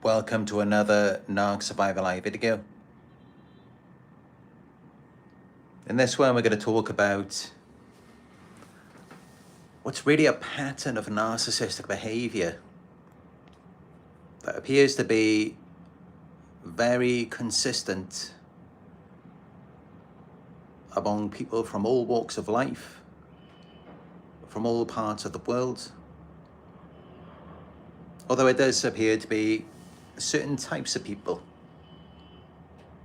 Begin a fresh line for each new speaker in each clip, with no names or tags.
Welcome to another Narc Survivor live video. In this one, we're going to talk about what's really a pattern of narcissistic behavior that appears to be very consistent among people from all walks of life, from all parts of the world. Although it does appear to be certain types of people.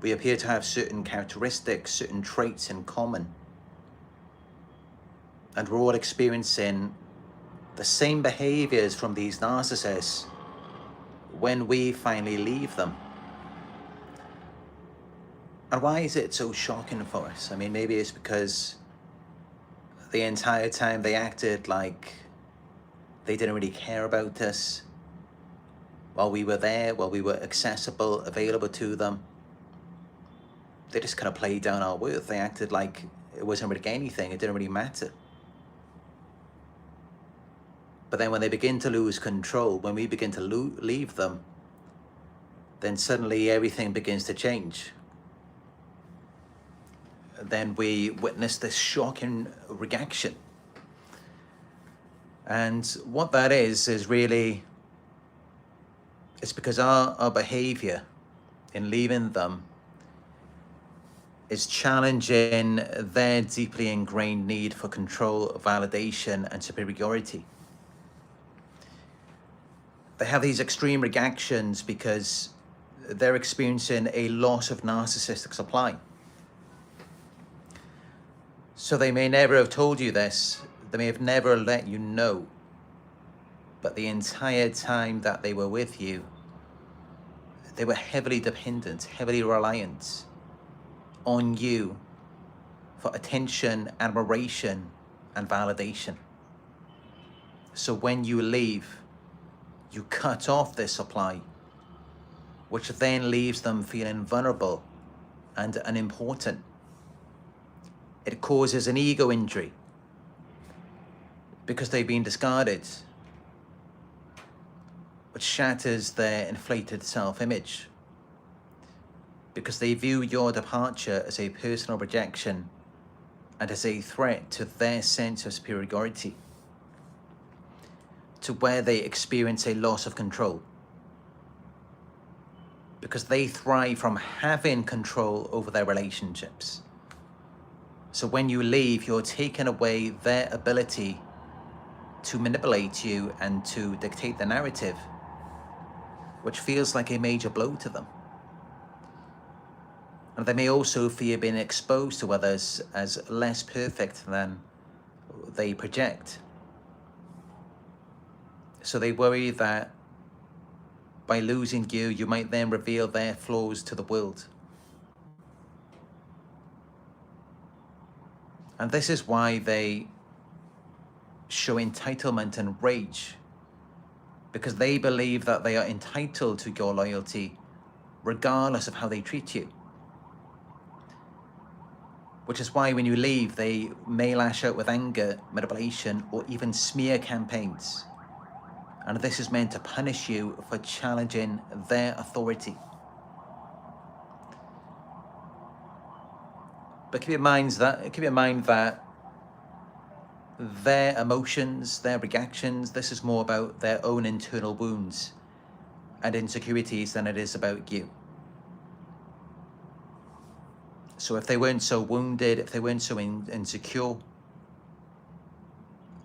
We appear to have certain characteristics, certain traits in common. And we're all experiencing the same behaviors from these narcissists when we finally leave them. And why is it so shocking for us? I mean, maybe it's because the entire time they acted like they didn't really care about us while we were there, while we were accessible, available to them. They just kind of played down our worth. They acted like it wasn't really anything, it didn't really matter. But then when they begin to lose control, when we begin to leave them, then suddenly everything begins to change. Then we witness this shocking reaction. And what that is really, it's because our behavior in leaving them is challenging their deeply ingrained need for control, validation, and superiority. They have these extreme reactions because they're experiencing a loss of narcissistic supply. So they may never have told you this, they may have never let you know, but the entire time that they were with you, they were heavily dependent, heavily reliant on you for attention, admiration, and validation. So when you leave, you cut off their supply, which then leaves them feeling vulnerable and unimportant. It causes an ego injury because they've been discarded, which shatters their inflated self-image because they view your departure as a personal rejection and as a threat to their sense of superiority, to where they experience a loss of control because they thrive from having control over their relationships. So when you leave, you're taking away their ability to manipulate you and to dictate the narrative, which feels like a major blow to them. And they may also fear being exposed to others as less perfect than they project. So they worry that by losing you, you might then reveal their flaws to the world. And this is why they show entitlement and rage, because they believe that they are entitled to your loyalty regardless of how they treat you. Which is why when you leave, they may lash out with anger, manipulation, or even smear campaigns. And this is meant to punish you for challenging their authority. But keep in mind that their emotions, their reactions, this is more about their own internal wounds and insecurities than it is about you. So if they weren't so wounded, if they weren't so insecure,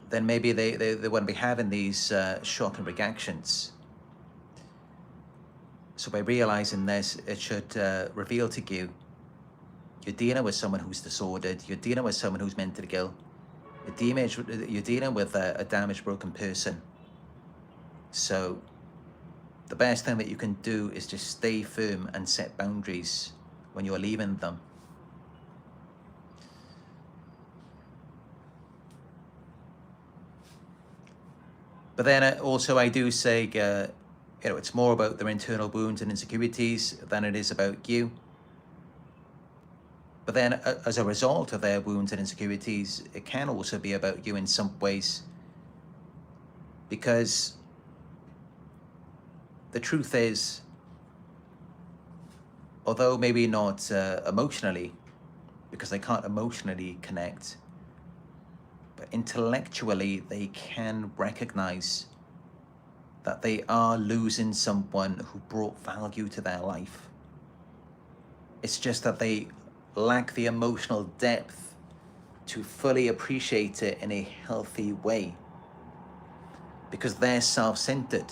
then maybe they wouldn't be having these shocking reactions. So by realizing this, it should reveal to you, you're dealing with someone who's disordered, you're dealing with someone who's mentally ill, you're dealing with a damaged, broken person. So the best thing that you can do is just stay firm and set boundaries when you're leaving them. But then also I do say, it's more about their internal wounds and insecurities than it is about you. But then as a result of their wounds and insecurities, it can also be about you in some ways. Because the truth is, although maybe not emotionally, because they can't emotionally connect, but intellectually they can recognize that they are losing someone who brought value to their life. It's just that they lack the emotional depth to fully appreciate it in a healthy way, because they're self-centered.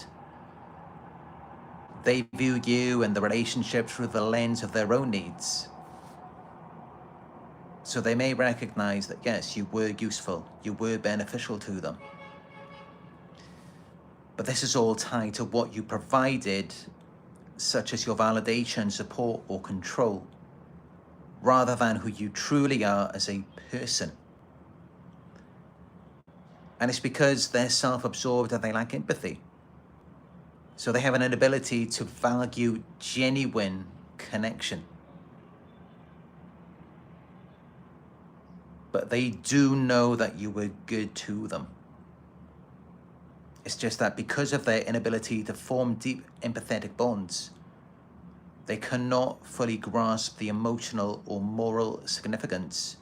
They view you and the relationship through the lens of their own needs. So they may recognize that, yes, you were useful, you were beneficial to them. But this is all tied to what you provided, such as your validation, support, or control, rather than who you truly are as a person. And it's because they're self-absorbed and they lack empathy. So they have an inability to value genuine connection. But they do know that you were good to them. It's just that because of their inability to form deep empathetic bonds, they cannot fully grasp the emotional or moral significance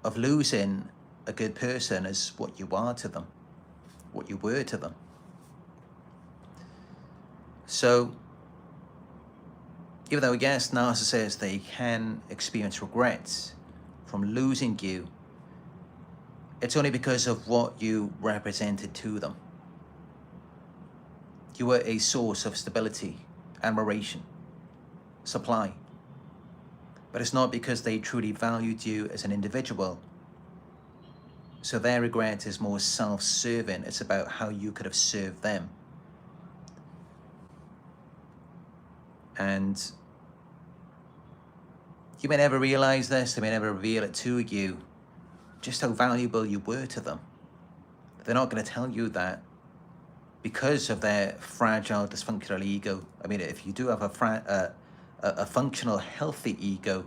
of losing a good person as what you are to them, what you were to them. So, even though, yes, narcissists, they can experience regrets from losing you, it's only because of what you represented to them. You were a source of stability, admiration, supply. But it's not because they truly valued you as an individual. So their regret is more self-serving. It's about how you could have served them. And you may never realize this, they may never reveal it to you, just how valuable you were to them. They're not going to tell you that because of their fragile, dysfunctional ego. I mean, if you do have a functional, healthy ego,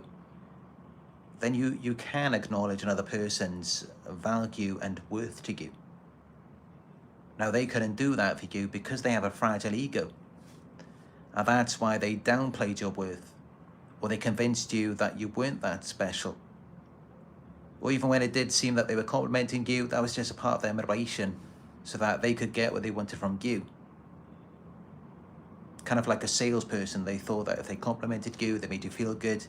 then you can acknowledge another person's value and worth to you. Now, they couldn't do that for you because they have a fragile ego. And that's why they downplayed your worth, or they convinced you that you weren't that special. Or even when it did seem that they were complimenting you, that was just a part of their motivation so that they could get what they wanted from you. Kind of like a salesperson, they thought that if they complimented you, they made you feel good,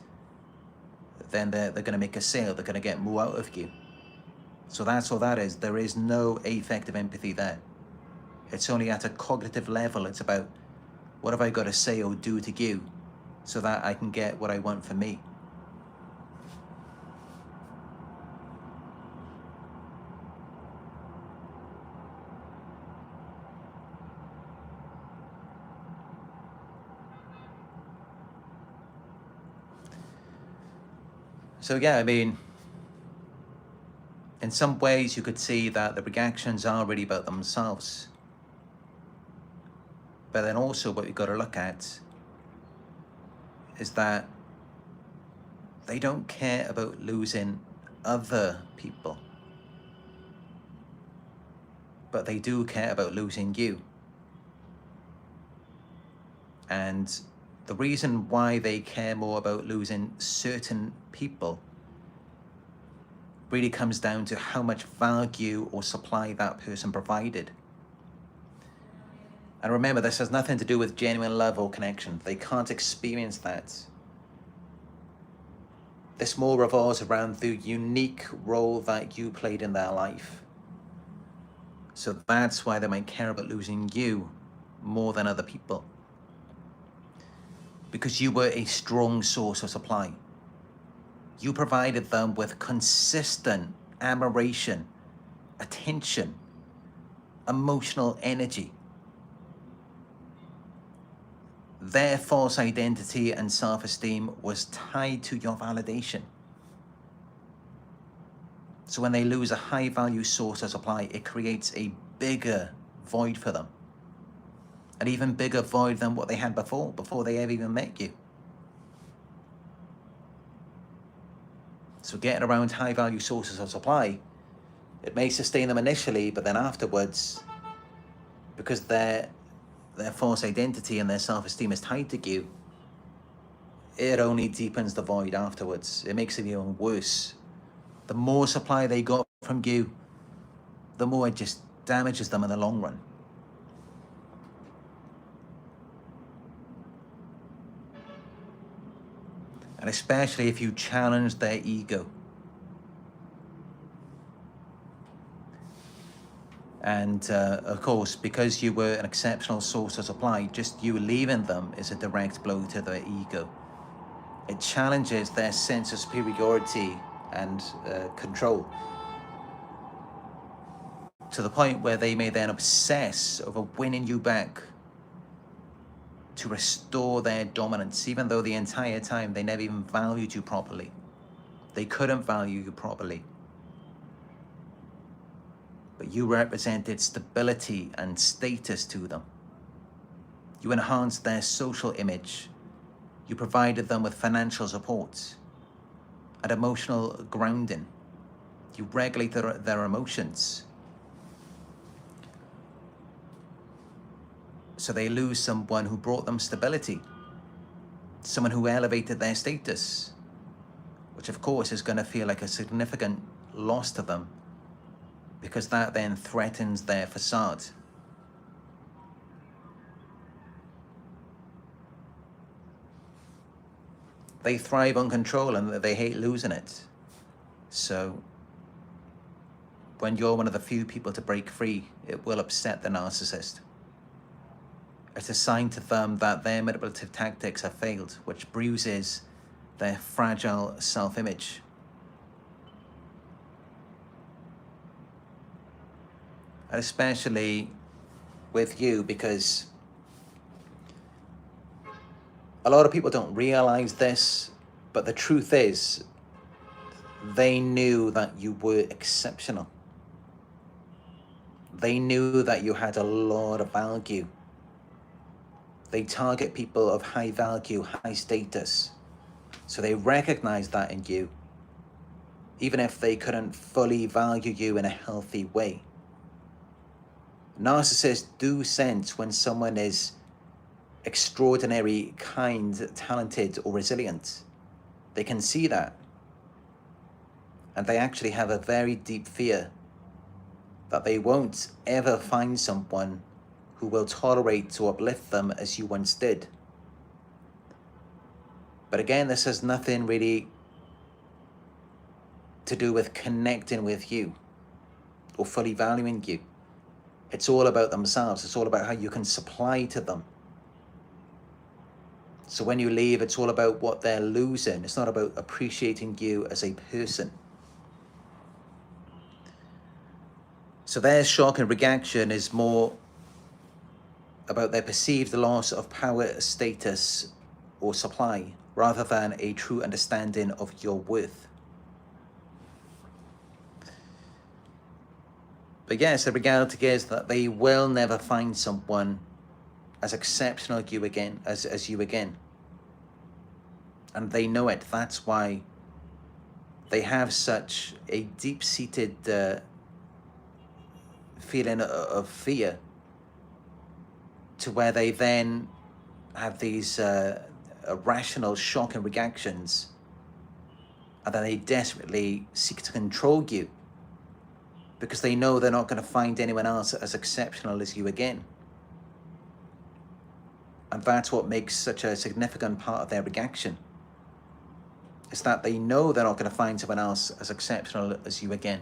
then they're going to make a sale, they're going to get more out of you. So that's all that is. There is no effective empathy there. It's only at a cognitive level. It's about, what have I got to say or do to you so that I can get what I want for me? So yeah, I mean, in some ways you could see that the reactions are really about themselves. But then also what you've got to look at is that they don't care about losing other people, but they do care about losing you. And the reason why they care more about losing certain people really comes down to how much value or supply that person provided. And remember, this has nothing to do with genuine love or connection. They can't experience that. This more revolves around the unique role that you played in their life. So that's why they might care about losing you more than other people. Because you were a strong source of supply. You provided them with consistent admiration, attention, emotional energy. Their false identity and self-esteem was tied to your validation. So when they lose a high-value source of supply, it creates a bigger void for them. An even bigger void than what they had before they ever even met you. So getting around high-value sources of supply, it may sustain them initially, but then afterwards, because their false identity and their self-esteem is tied to you, it only deepens the void afterwards. It makes it even worse. The more supply they got from you, the more it just damages them in the long run. And especially if you challenge their ego. And of course, because you were an exceptional source of supply, just you leaving them is a direct blow to their ego. It challenges their sense of superiority and control, to the point where they may then obsess over winning you back to restore their dominance, even though the entire time they never even valued you properly. They couldn't value you properly. But you represented stability and status to them. You enhanced their social image. You provided them with financial support and emotional grounding. You regulated their emotions. So they lose someone who brought them stability, someone who elevated their status, which of course is going to feel like a significant loss to them, because that then threatens their facade. They thrive on control and they hate losing it. So when you're one of the few people to break free, it will upset the narcissist. It's a sign to them that their manipulative tactics have failed, which bruises their fragile self-image. And especially with you, because a lot of people don't realize this, but the truth is, they knew that you were exceptional. They knew that you had a lot of value. They target people of high value, high status. So they recognize that in you, even if they couldn't fully value you in a healthy way. Narcissists do sense when someone is extraordinary, kind, talented, or resilient. They can see that. And they actually have a very deep fear that they won't ever find someone who will tolerate to uplift them as you once did. But again, this has nothing really to do with connecting with you or fully valuing you. It's all about themselves. It's all about how you can supply to them. So when you leave, it's all about what they're losing. It's not about appreciating you as a person. So their shock and reaction is more about their perceived loss of power, status, or supply, rather than a true understanding of your worth. But yes, the reality is that they will never find someone as exceptional as you again. And they know it. That's why they have such a deep-seated feeling of fear, to where they then have these irrational shock and reactions, and then they desperately seek to control you, because they know they're not going to find anyone else as exceptional as you again. And that's what makes such a significant part of their reaction. It's that they know they're not going to find someone else as exceptional as you again.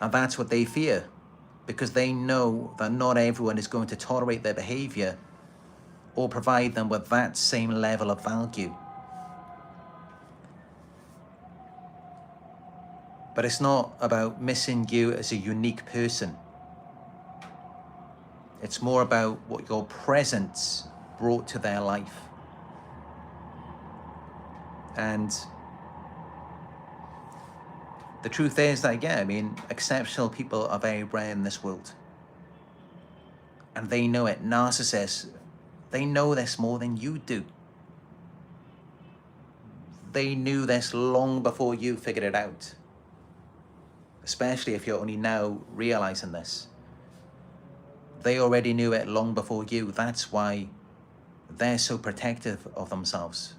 And that's what they fear, because they know that not everyone is going to tolerate their behavior or provide them with that same level of value. But it's not about missing you as a unique person. It's more about what your presence brought to their life. And the truth is that, yeah, I mean, exceptional people are very rare in this world. And they know it. Narcissists, they know this more than you do. They knew this long before you figured it out. Especially if you're only now realizing this. They already knew it long before you. That's why they're so protective of themselves.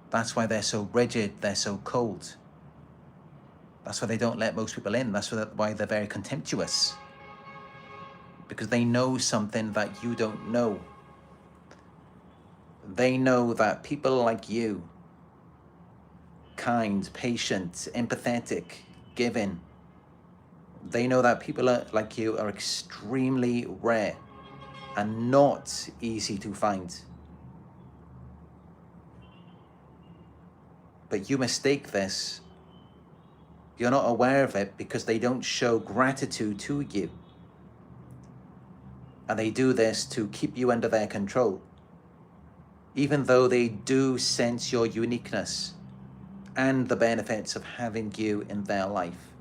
That's why they're so rigid, they're so cold. That's why they don't let most people in. That's why they're very contemptuous. Because they know something that you don't know. They know that people like you, kind, patient, empathetic, giving, they know that people like you are extremely rare and not easy to find. But you mistake this. You're not aware of it because they don't show gratitude to you. And they do this to keep you under their control. Even though they do sense your uniqueness and the benefits of having you in their life.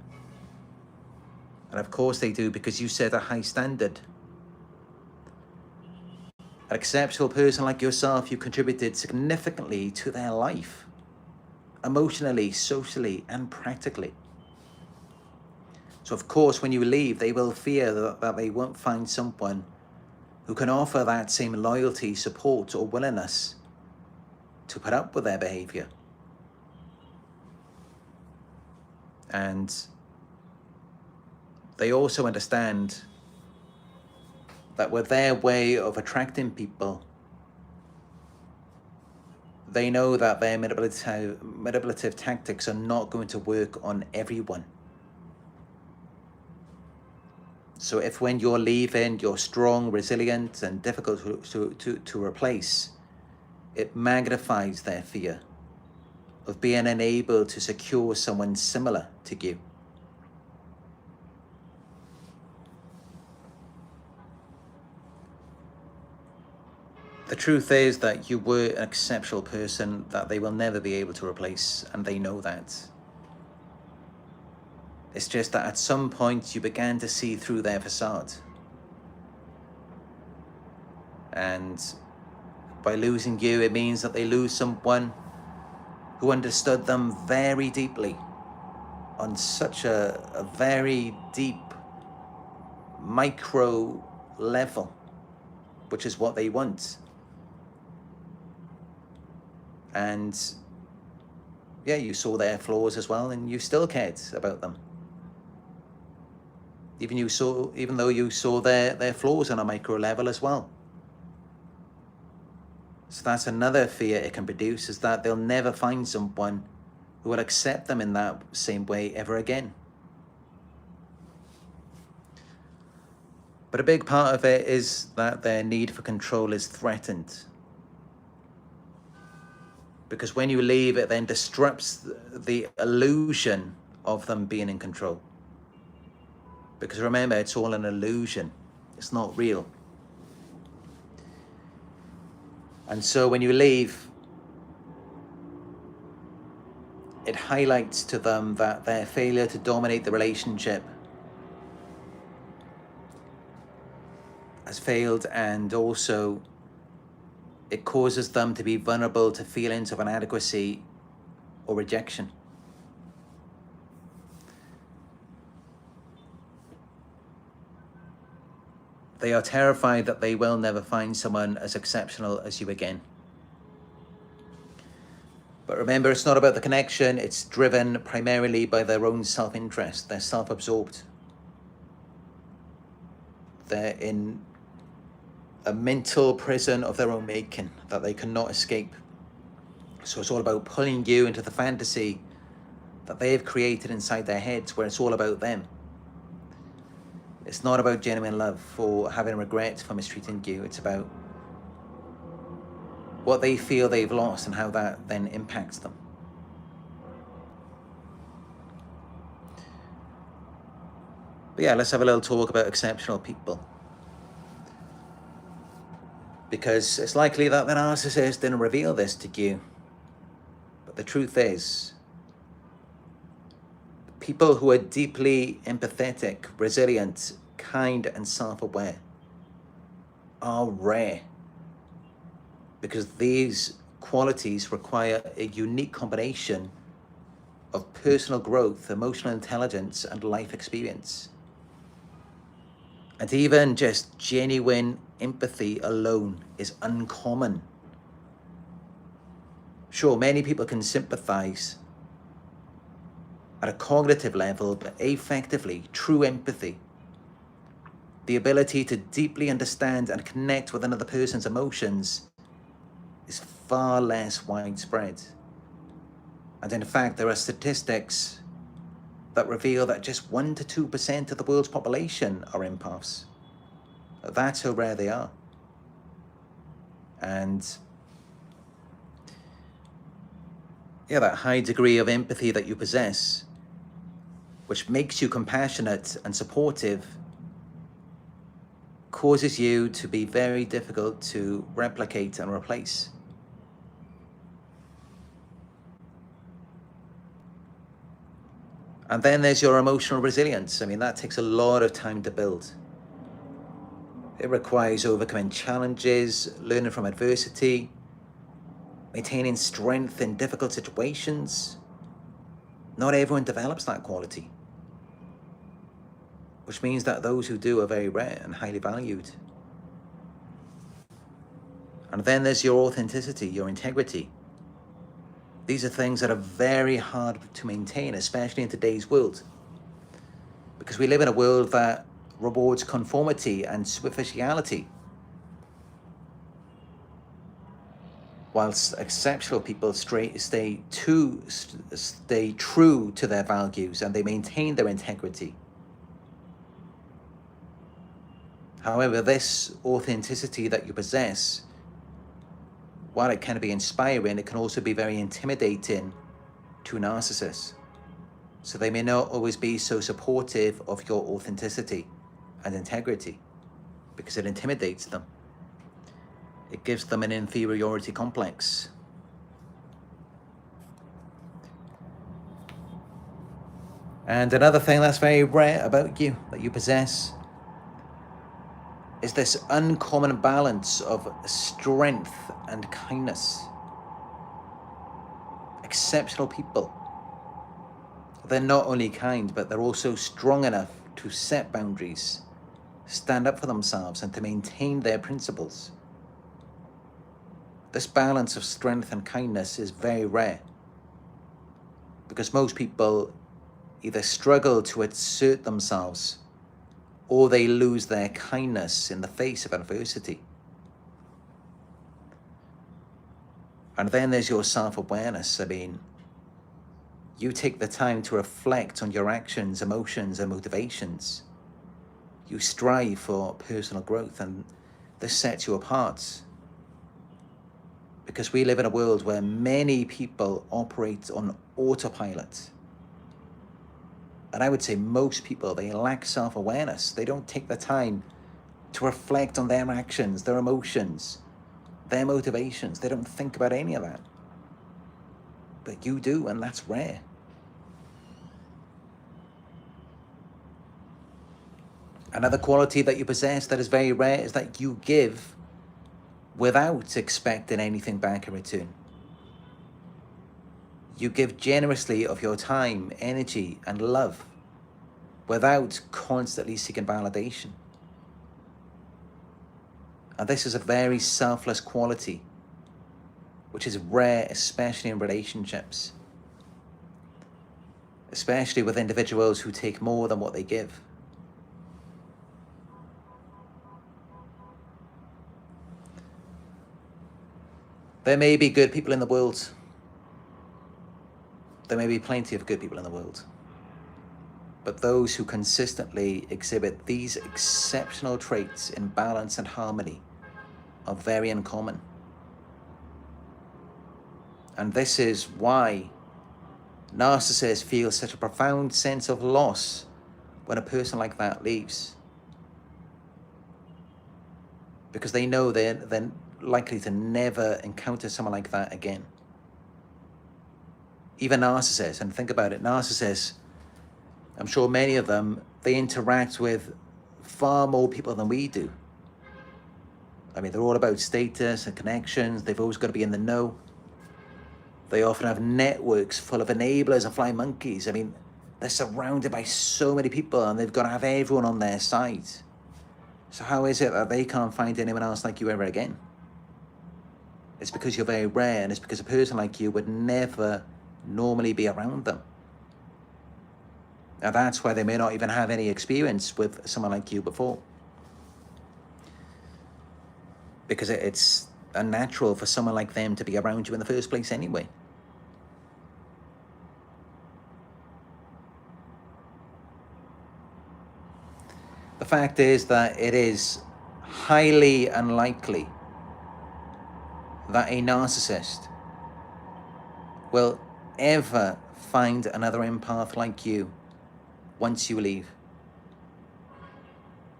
And of course they do, because you set a high standard. An exceptional person like yourself, you contributed significantly to their life, emotionally, socially, and practically. So of course, when you leave, they will fear that they won't find someone who can offer that same loyalty, support, or willingness to put up with their behavior. And they also understand that with their way of attracting people, they know that their manipulative tactics are not going to work on everyone. So if when you're leaving, you're strong, resilient, and difficult to replace, it magnifies their fear of being unable to secure someone similar to you. The truth is that you were an exceptional person that they will never be able to replace, and they know that. It's just that at some point you began to see through their facade. And by losing you, it means that they lose someone who understood them very deeply, on such a very deep micro level, which is what they want. And yeah, you saw their flaws as well, and you still cared about them. Even though you saw their flaws on a micro level as well. So that's another fear it can produce, is that they'll never find someone who will accept them in that same way ever again. But a big part of it is that their need for control is threatened. Because when you leave, it then disrupts the illusion of them being in control. Because remember, it's all an illusion. It's not real. And so when you leave, it highlights to them that their failure to dominate the relationship has failed, and also it causes them to be vulnerable to feelings of inadequacy or rejection. They are terrified that they will never find someone as exceptional as you again. But remember, it's not about the connection. It's driven primarily by their own self-interest. They're self-absorbed. They're in a mental prison of their own making that they cannot escape. So it's all about pulling you into the fantasy that they've created inside their heads, where it's all about them. It's not about genuine love or having regret for mistreating you. It's about what they feel they've lost and how that then impacts them. But yeah, let's have a little talk about exceptional people. Because it's likely that the narcissist didn't reveal this to you. But the truth is, people who are deeply empathetic, resilient, kind, and self-aware are rare, because these qualities require a unique combination of personal growth, emotional intelligence, and life experience. And even just genuine empathy alone is uncommon. Sure, many people can sympathize at a cognitive level, but effectively, true empathy, the ability to deeply understand and connect with another person's emotions, is far less widespread. And in fact, there are statistics that reveal that just 1 to 2% of the world's population are empaths. That's how rare they are. And yeah, that high degree of empathy that you possess, which makes you compassionate and supportive, causes you to be very difficult to replicate and replace. And then there's your emotional resilience. I mean, that takes a lot of time to build. It requires overcoming challenges, learning from adversity, maintaining strength in difficult situations. Not everyone develops that quality, which means that those who do are very rare and highly valued. And then there's your authenticity, your integrity. These are things that are very hard to maintain, especially in today's world, because we live in a world that rewards conformity and superficiality, whilst exceptional people stay true to their values and they maintain their integrity. However, this authenticity that you possess, while it can be inspiring, it can also be very intimidating to narcissists. So they may not always be so supportive of your authenticity and integrity because it intimidates them. It gives them an inferiority complex. And another thing that's very rare about you, that you possess, is this uncommon balance of strength and kindness. Exceptional people, they're not only kind, but they're also strong enough to set boundaries, stand up for themselves, and to maintain their principles. This balance of strength and kindness is very rare, because most people either struggle to assert themselves or they lose their kindness in the face of adversity. And then there's your self-awareness. I mean, you take the time to reflect on your actions, emotions, and motivations. You strive for personal growth, and this sets you apart. Because we live in a world where many people operate on autopilot. And I would say most people, they lack self-awareness. They don't take the time to reflect on their actions, their emotions, their motivations. They don't think about any of that. But you do, and that's rare. Another quality that you possess that is very rare is that you give without expecting anything back in return. You give generously of your time, energy, and love without constantly seeking validation. And this is a very selfless quality, which is rare, especially in relationships, especially with individuals who take more than what they give. There may be good people in the world. There may be plenty of good people in the world. But those who consistently exhibit these exceptional traits in balance and harmony are very uncommon. And this is why narcissists feel such a profound sense of loss when a person like that leaves. Because they know they're likely to never encounter someone like that again. Even narcissists, and think about it, narcissists, I'm sure many of them, they interact with far more people than we do. I mean, they're all about status and connections. They've always got to be in the know. They often have networks full of enablers and flying monkeys. I mean, they're surrounded by so many people and they've got to have everyone on their side. So how is it that they can't find anyone else like you ever again? It's because you're very rare, and it's because a person like you would never normally be around them. Now that's why they may not even have any experience with someone like you before. Because it's unnatural for someone like them to be around you in the first place anyway. The fact is that it is highly unlikely that a narcissist will ever find another empath like you once you leave.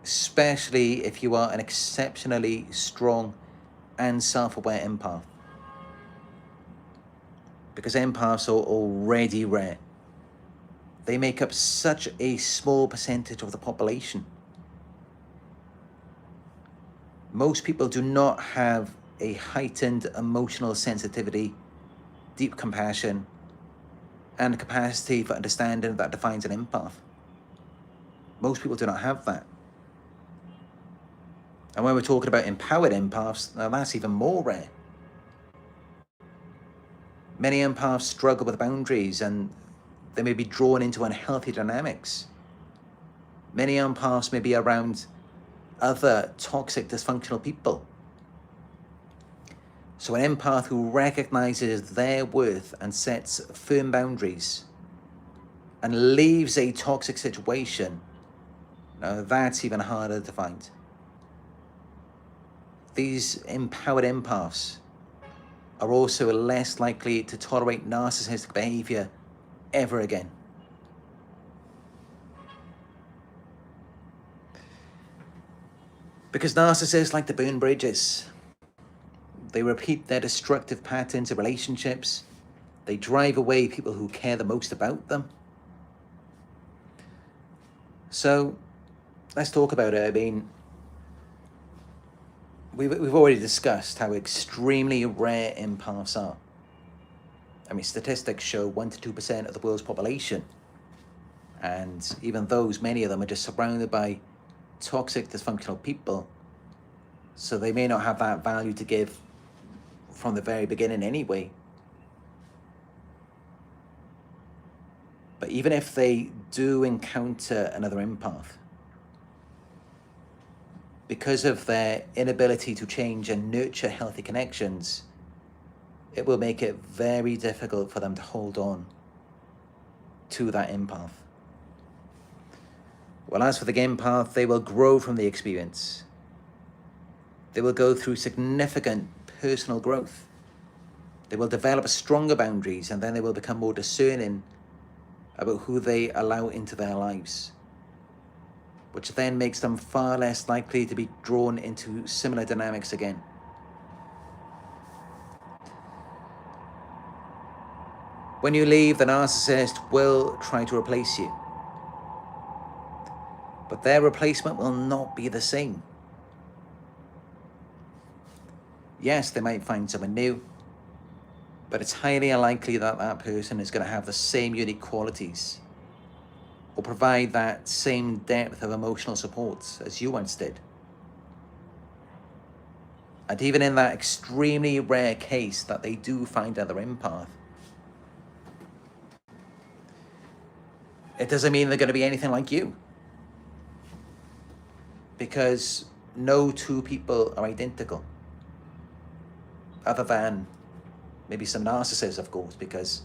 Especially if you are an exceptionally strong and self-aware empath. Because empaths are already rare. They make up such a small percentage of the population. Most people do not have a heightened emotional sensitivity, deep compassion, and a capacity for understanding that defines an empath. Most people do not have that. And when we're talking about empowered empaths, now that's even more rare. Many empaths struggle with boundaries and they may be drawn into unhealthy dynamics. Many empaths may be around other toxic, dysfunctional people. So an empath who recognizes their worth and sets firm boundaries and leaves a toxic situation, now that's even harder to find. These empowered empaths are also less likely to tolerate narcissistic behavior ever again. Because narcissists like to burn bridges. They repeat their destructive patterns of relationships. They drive away people who care the most about them. So let's talk about it. I mean, we've already discussed how extremely rare empaths are. I mean, statistics show 1 to 2% of the world's population. And even those, many of them are just surrounded by toxic, dysfunctional people. So they may not have that value to give from the very beginning anyway. But even if they do encounter another empath, because of their inability to change and nurture healthy connections, it will make it very difficult for them to hold on to that empath. Well, as for the empath, they will grow from the experience. They will go through significant personal growth. They will develop stronger boundaries, and then they will become more discerning about who they allow into their lives, which then makes them far less likely to be drawn into similar dynamics again. When you leave, the narcissist will try to replace you, but their replacement will not be the same. Yes, they might find someone new, but it's highly unlikely that that person is going to have the same unique qualities or provide that same depth of emotional support as you once did. And even in that extremely rare case that they do find another empath, it doesn't mean they're going to be anything like you. Because no two people are identical. Other than maybe some narcissists, of course, because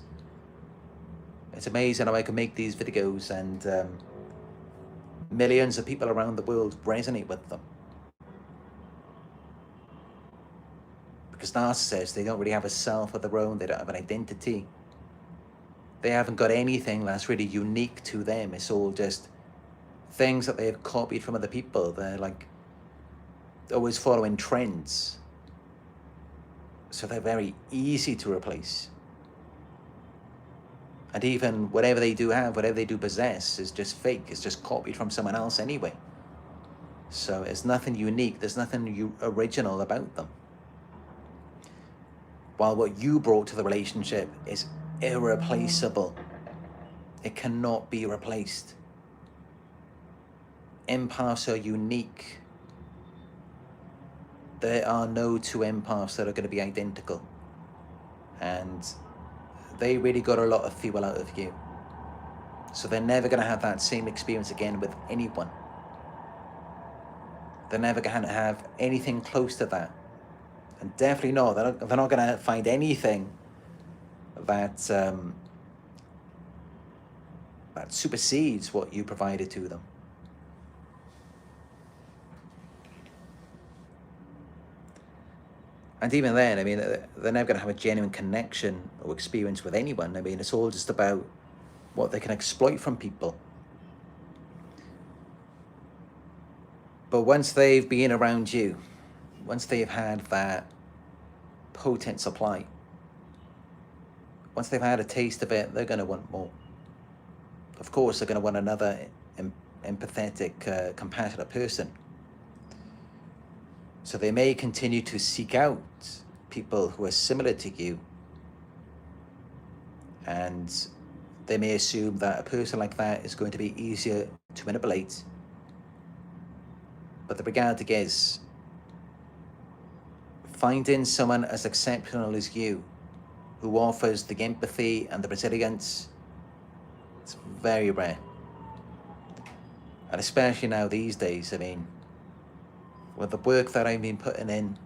it's amazing how I can make these videos and millions of people around the world resonate with them. Because narcissists, they don't really have a self of their own, they don't have an identity. They haven't got anything that's really unique to them. It's all just things that they've copied from other people. They're like always following trends. So they're very easy to replace. And even whatever they do have, whatever they do possess is just fake. It's just copied from someone else anyway. So it's nothing unique. There's nothing original about them. While what you brought to the relationship is irreplaceable. It cannot be replaced. Empaths are unique there are no two empaths that are going to be identical. And they really got a lot of fuel out of you. So they're never going to have that same experience again with anyone. They're never going to have anything close to that. And definitely not. They're not going to find anything that that supersedes what you provided to them. And even then, I mean, they're never going to have a genuine connection or experience with anyone. I mean, it's all just about what they can exploit from people. But once they've been around you, once they've had that potent supply, once they've had a taste of it, they're going to want more. Of course, they're going to want another empathetic, compassionate person. So they may continue to seek out people who are similar to you, and they may assume that a person like that is going to be easier to manipulate. But the reality is, finding someone as exceptional as you, who offers the empathy and the resilience, it's very rare. And especially now these days, I mean, with the work that I've been putting in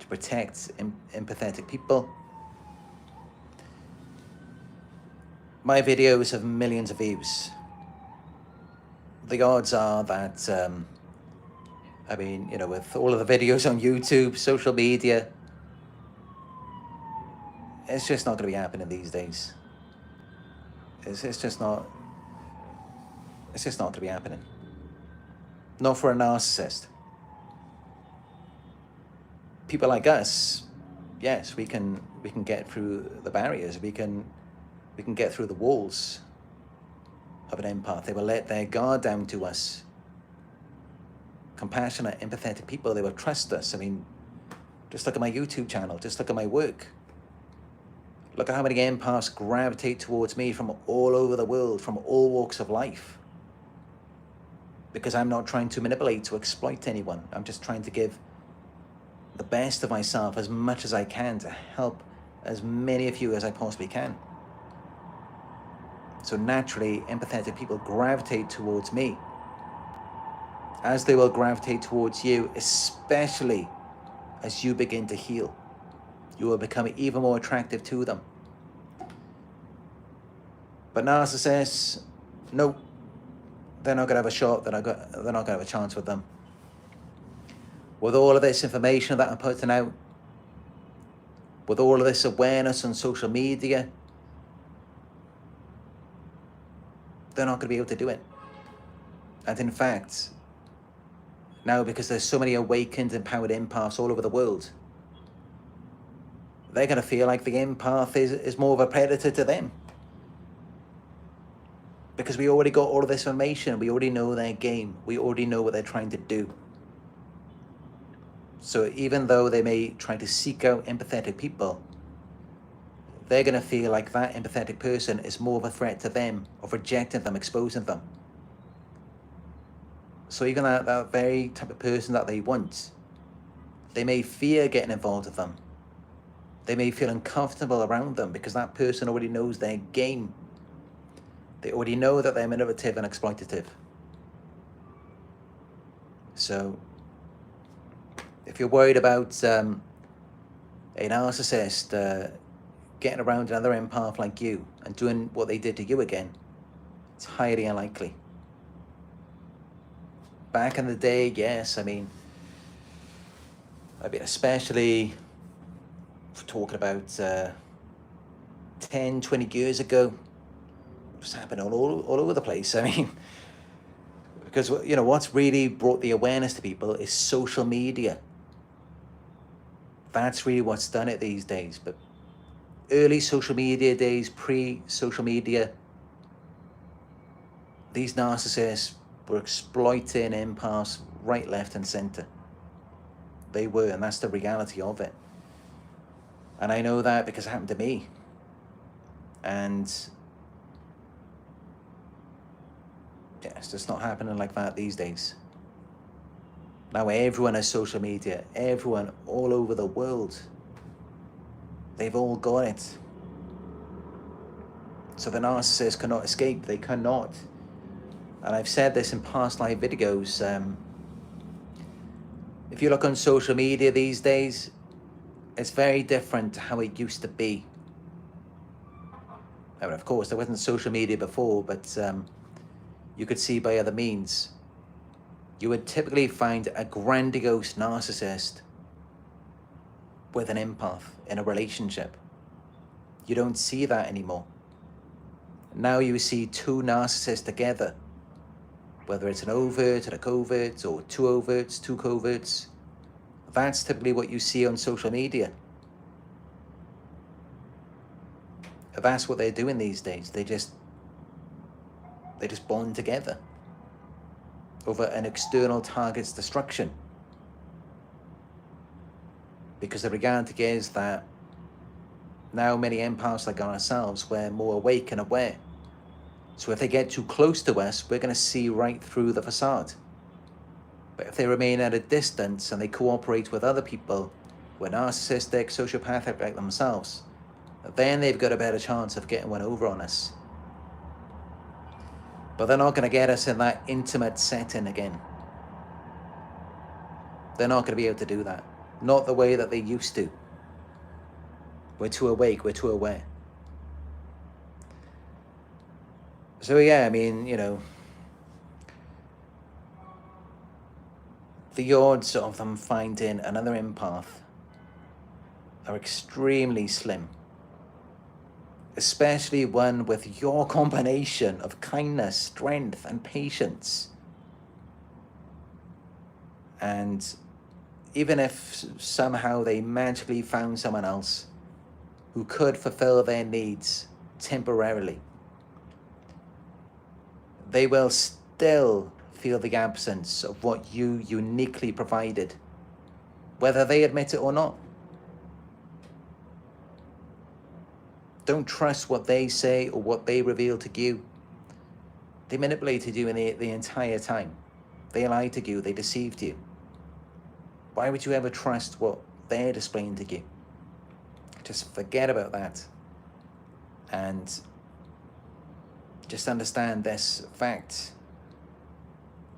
to protect empathetic people, my videos have millions of views. The odds are that, I mean, you know, with all of the videos on YouTube, social media, it's just not going to be happening these days. It's just not going to be happening. Not for a narcissist. People like us, yes, we can get through the barriers. We can get through the walls of an empath. They will let their guard down to us. Compassionate, empathetic people, they will trust us. I mean, just look at my YouTube channel, just look at my work. Look at how many empaths gravitate towards me from all over the world, from all walks of life. Because I'm not trying to manipulate, to exploit anyone. I'm just trying to give the best of myself as much as I can to help as many of you as I possibly can. So naturally, empathetic people gravitate towards me, as they will gravitate towards you, especially as you begin to heal. You will become even more attractive to them. But narcissists, no, they're not going to have a shot. They're not going to have a chance with them. With all of this information that I'm putting out, with all of this awareness on social media, they're not going to be able to do it. And in fact, now because there's so many awakened, empowered empaths all over the world, they're going to feel like the empath is more of a predator to them. Because we already got all of this information. We already know their game. We already know what they're trying to do. So even though they may try to seek out empathetic people, they're going to feel like that empathetic person is more of a threat to them, of rejecting them, exposing them. So even that very type of person that they want, they may fear getting involved with them. They may feel uncomfortable around them because that person already knows their game. They already know that they're manipulative and exploitative. So if you're worried about a narcissist getting around another empath like you and doing what they did to you again, it's highly unlikely. Back in the day, yes, I mean, especially talking about 10, 20 years ago, it was happening all over the place. I mean, because, you know, what's really brought the awareness to people is social media. That's really what's done it these days. But early social media days, pre-social media, these narcissists were exploiting empaths right, left, and center. They were, and that's the reality of it. And I know that because it happened to me. And yeah, it's just not happening like that these days. Now everyone has social media. Everyone all over the world. They've all got it. So the narcissist cannot escape. They cannot. And I've said this in past live videos. If you look on social media these days, it's very different to how it used to be. I mean, of course, there wasn't social media before, but you could see by other means. You would typically find a grandiose narcissist with an empath in a relationship. You don't see that anymore. Now you see two narcissists together, whether it's an overt and a covert, or two overts, two coverts. That's typically what you see on social media. That's what they're doing these days. They just bond together over an external target's destruction. Because the reality is that now many empaths like ourselves, we're more awake and aware. So if they get too close to us, we're going to see right through the facade. But if they remain at a distance and they cooperate with other people who are narcissistic, sociopathic like themselves, then they've got a better chance of getting one over on us. But they're not going to get us in that intimate setting again. They're not going to be able to do that. Not the way that they used to. We're too awake, we're too aware. So yeah, I mean, you know, the odds of them finding another empath are extremely slim. Especially one with your combination of kindness, strength, and patience. And even if somehow they magically found someone else who could fulfill their needs temporarily, they will still feel the absence of what you uniquely provided, whether they admit it or not. Don't trust what they say or what they reveal to you. They manipulated you the entire time. They lied to you, they deceived you. Why would you ever trust what they're displaying to you? Just forget about that. And just understand this fact,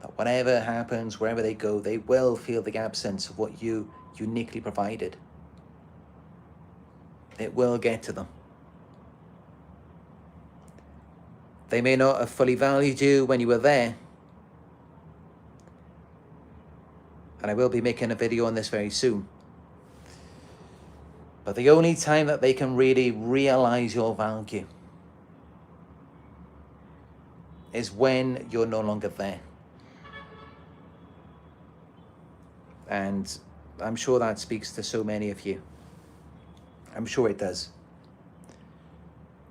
that whatever happens, wherever they go, they will feel the absence of what you uniquely provided. It will get to them. They may not have fully valued you when you were there. And I will be making a video on this very soon. But the only time that they can really realize your value is when you're no longer there. And I'm sure that speaks to so many of you. I'm sure it does.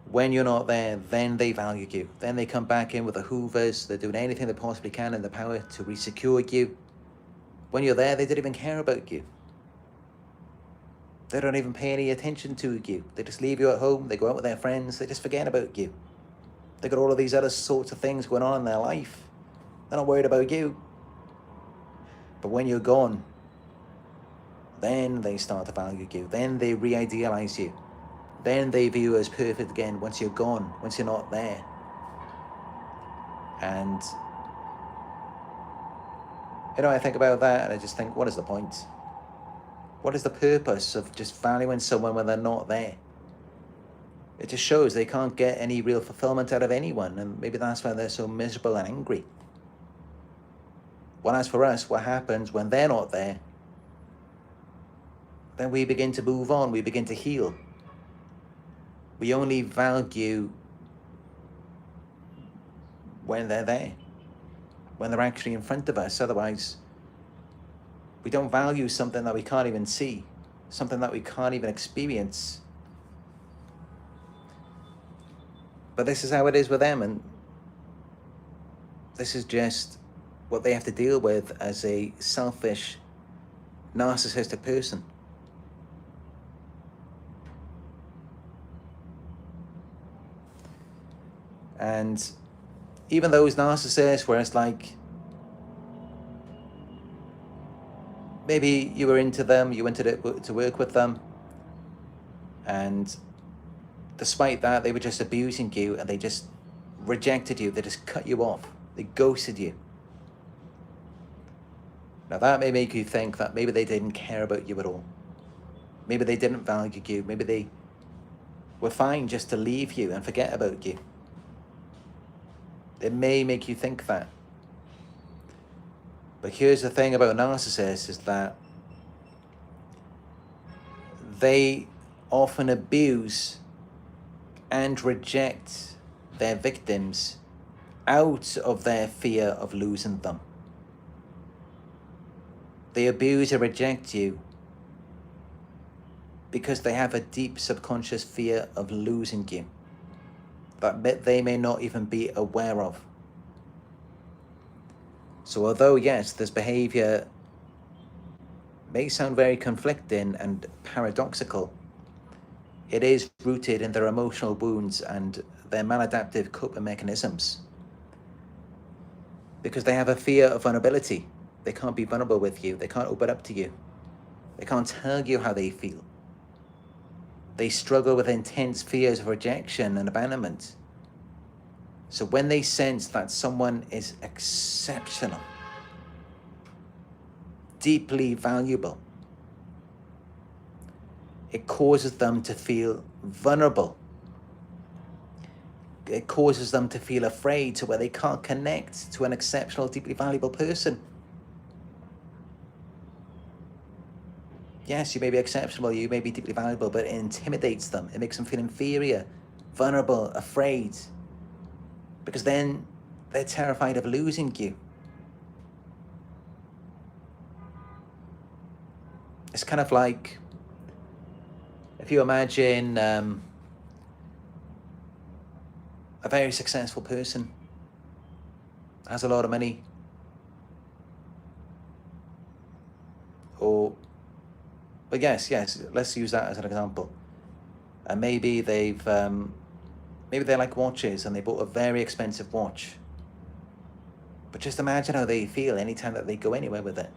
When you're not there, then they value you. Then they come back in with the hoovers. They're doing anything they possibly can in their power to resecure you. When you're there, they don't even care about you. They don't even pay any attention to you. They just leave you at home. They go out with their friends. They just forget about you. They got all of these other sorts of things going on in their life. They're not worried about you. But when you're gone, then they start to value you. Then they re-idealize you. Then they view you as perfect again once you're gone, once you're not there. And, you know, I think about that and I just think, what is the point? What is the purpose of just valuing someone when they're not there? It just shows they can't get any real fulfillment out of anyone, and maybe that's why they're so miserable and angry. Well, as for us, what happens when they're not there? Then we begin to move on, we begin to heal. We only value when they're there, when they're actually in front of us. Otherwise, we don't value something that we can't even see, something that we can't even experience. But this is how it is with them, and this is just what they have to deal with as a selfish, narcissistic person. And even those narcissists where it's like, maybe you were into them, you wanted to work with them, and despite that, they were just abusing you and they just rejected you. They just cut you off. They ghosted you. Now that may make you think that maybe they didn't care about you at all. Maybe they didn't value you. Maybe they were fine just to leave you and forget about you. It may make you think that. But here's the thing about narcissists is that they often abuse and reject their victims out of their fear of losing them. They abuse and reject you because they have a deep subconscious fear of losing you that they may not even be aware of. So although, yes, this behavior may sound very conflicting and paradoxical, it is rooted in their emotional wounds and their maladaptive coping mechanisms. Because they have a fear of vulnerability. They can't be vulnerable with you. They can't open up to you. They can't tell you how they feel. They struggle with intense fears of rejection and abandonment. So when they sense that someone is exceptional, deeply valuable, it causes them to feel vulnerable. It causes them to feel afraid to where they can't connect to an exceptional, deeply valuable person. Yes, you may be exceptional, you may be deeply valuable, but it intimidates them. It makes them feel inferior, vulnerable, afraid. Because then they're terrified of losing you. It's kind of like, if you imagine a very successful person, has a lot of money, but yes, let's use that as an example. And maybe they like watches and they bought a very expensive watch. But just imagine how they feel anytime that they go anywhere with it.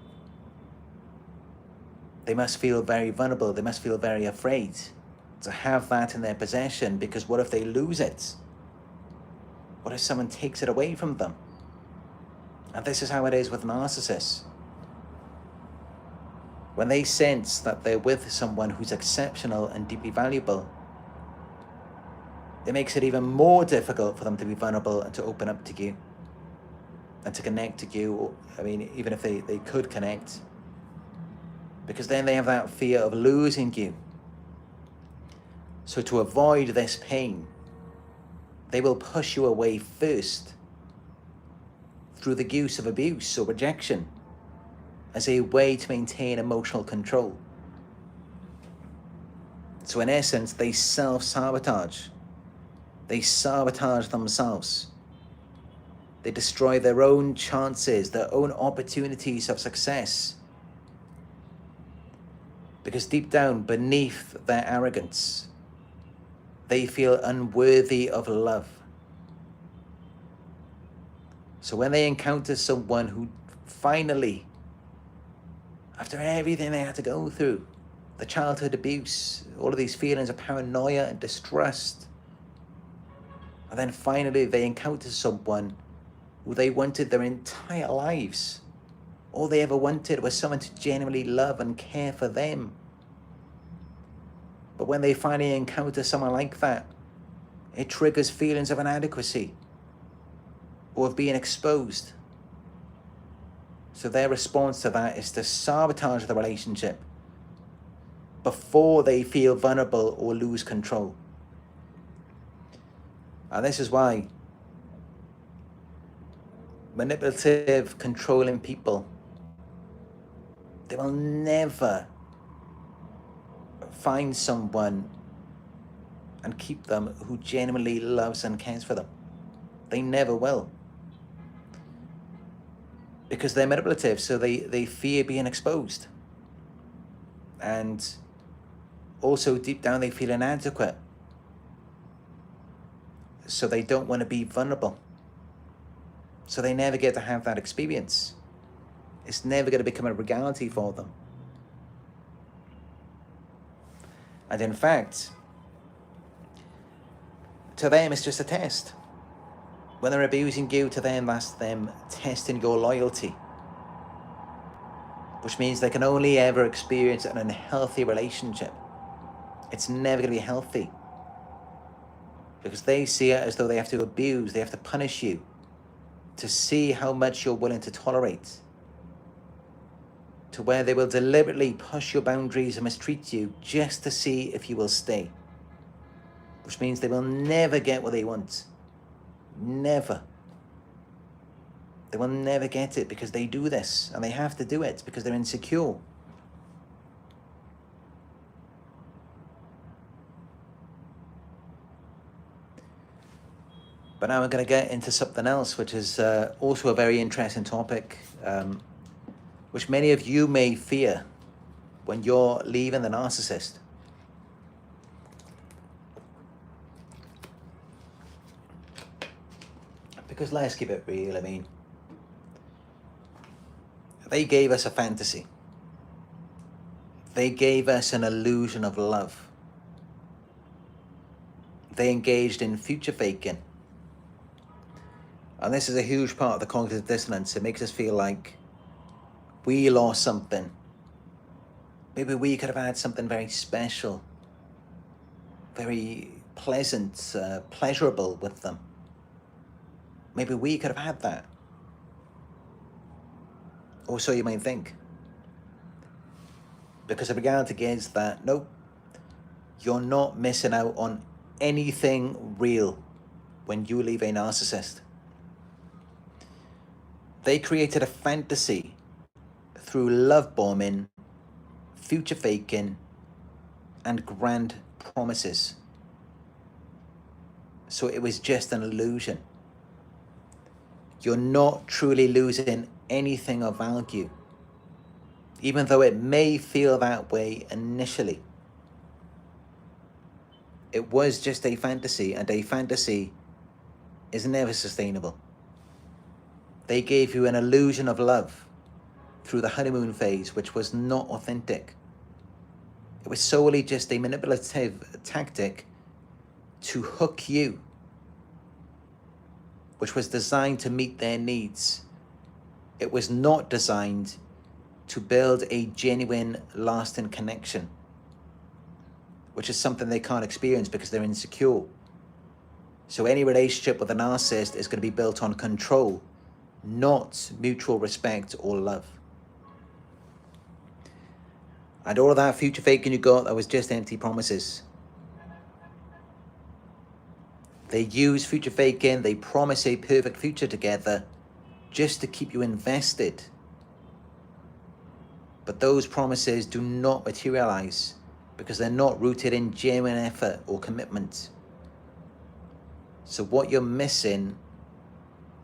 They must feel very vulnerable. They must feel very afraid to have that in their possession, because what if they lose it? What if someone takes it away from them? And this is how it is with narcissists. When they sense that they're with someone who's exceptional and deeply valuable, it makes it even more difficult for them to be vulnerable and to open up to you and to connect to you. I mean, even if they could connect, because then they have that fear of losing you. So to avoid this pain, they will push you away first through the use of abuse or rejection as a way to maintain emotional control. So in essence, they self-sabotage. They sabotage themselves. They destroy their own chances, their own opportunities of success. Because deep down, beneath their arrogance, they feel unworthy of love. So when they encounter someone who finally, after everything they had to go through, the childhood abuse, all of these feelings of paranoia and distrust, and then finally they encounter someone who they wanted their entire lives. All they ever wanted was someone to genuinely love and care for them. But when they finally encounter someone like that, it triggers feelings of inadequacy or of being exposed. So their response to that is to sabotage the relationship before they feel vulnerable or lose control. And this is why manipulative, controlling people, they will never find someone and keep them who genuinely loves and cares for them. They never will. Because they're manipulative, so they fear being exposed. And also deep down they feel inadequate. So they don't want to be vulnerable. So they never get to have that experience. It's never going to become a reality for them. And in fact, to them, it's just a test. When they're abusing you, to them, that's them testing your loyalty. Which means they can only ever experience an unhealthy relationship. It's never going to be healthy. Because they see it as though they have to abuse, they have to punish you to see how much you're willing to tolerate. To where they will deliberately push your boundaries and mistreat you just to see if you will stay. Which means they will never get what they want. Never. They will never get it because they do this, and they have to do it because they're insecure. But now we're going to get into something else, which is also a very interesting topic, which many of you may fear when you're leaving the narcissist. Because let's keep it real, I mean, they gave us a fantasy. They gave us an illusion of love. They engaged in future faking. And this is a huge part of the cognitive dissonance. It makes us feel like we lost something. Maybe we could have had something very special, very pleasant, pleasurable with them. Maybe we could have had that. Or so you might think. Because the reality is that, nope, you're not missing out on anything real when you leave a narcissist. They created a fantasy through love bombing, future faking, and grand promises. So it was just an illusion. You're not truly losing anything of value, even though it may feel that way initially. It was just a fantasy, and a fantasy is never sustainable. They gave you an illusion of love through the honeymoon phase, which was not authentic. It was solely just a manipulative tactic to hook you, which was designed to meet their needs. It was not designed to build a genuine, lasting connection, which is something they can't experience because they're insecure. So any relationship with a narcissist is going to be built on control, not mutual respect or love. And all of that future faking you got, that was just empty promises. They use future faking, they promise a perfect future together just to keep you invested. But those promises do not materialize because they're not rooted in genuine effort or commitment. So what you're missing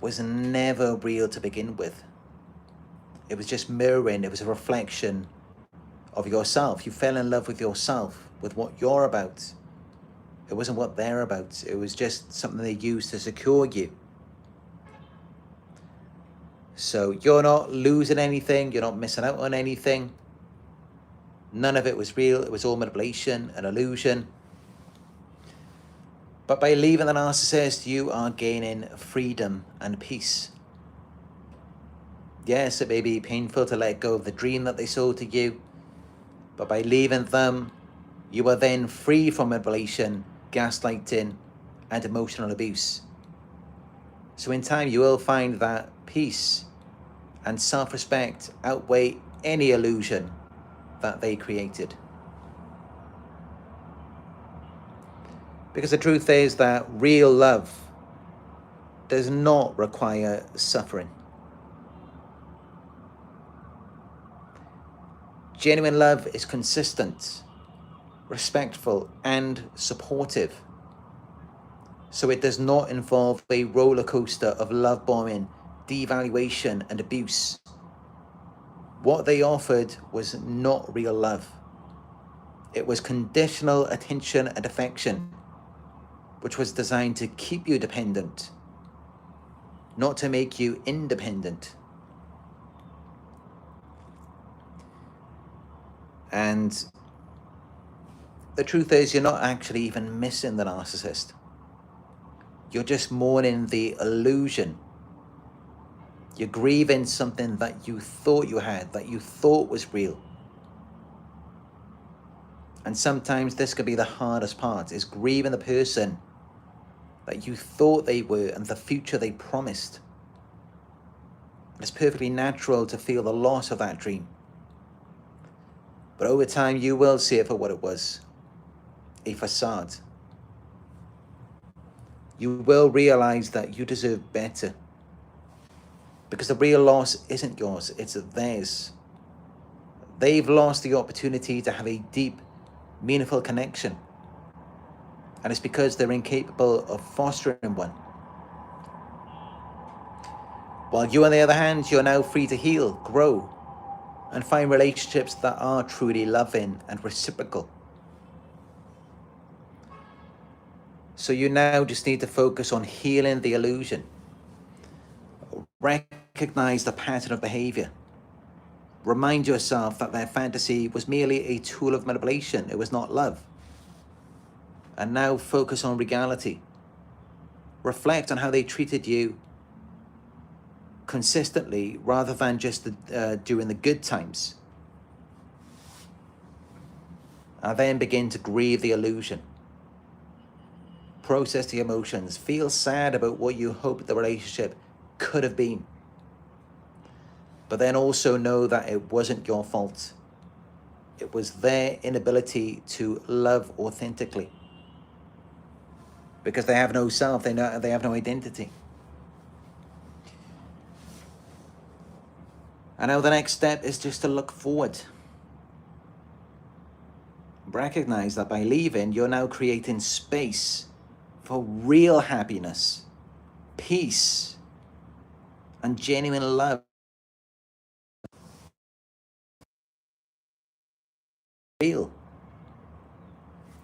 was never real to begin with. It was just mirroring, it was a reflection of yourself. You fell in love with yourself, with what you're about. It wasn't what they're about. It was just something they used to secure you. So you're not losing anything, you're not missing out on anything. None of it was real, it was all manipulation, an illusion. But by leaving the narcissist, you are gaining freedom and peace. Yes, it may be painful to let go of the dream that they sold to you, but by leaving them, you are then free from manipulation, gaslighting, and emotional abuse. So in time, you will find that peace and self-respect outweigh any illusion that they created. Because the truth is that real love does not require suffering. Genuine love is consistent, respectful, and supportive. So it does not involve a roller coaster of love bombing, devaluation, and abuse. What they offered was not real love. It was conditional attention and affection, which was designed to keep you dependent, not to make you independent. And the truth is, you're not actually even missing the narcissist. You're just mourning the illusion. You're grieving something that you thought you had, that you thought was real. And sometimes this could be the hardest part, is grieving the person that you thought they were and the future they promised. It's perfectly natural to feel the loss of that dream. But over time, you will see it for what it was, a facade. You will realize that you deserve better, because the real loss isn't yours, it's theirs. They've lost the opportunity to have a deep, meaningful connection. And it's because they're incapable of fostering one. While you, on the other hand, you're now free to heal, grow, and find relationships that are truly loving and reciprocal. So you now just need to focus on healing the illusion. Recognize the pattern of behavior. Remind yourself that their fantasy was merely a tool of manipulation. It was not love. And now focus on reality. Reflect on how they treated you consistently rather than just during the good times. And then begin to grieve the illusion. Process the emotions. Feel sad about what you hoped the relationship could have been. But then also know that it wasn't your fault. It was their inability to love authentically. Because they have no self, they have no identity. And now the next step is just to look forward. Recognize that by leaving, you're now creating space for real happiness, peace, and genuine love. Real.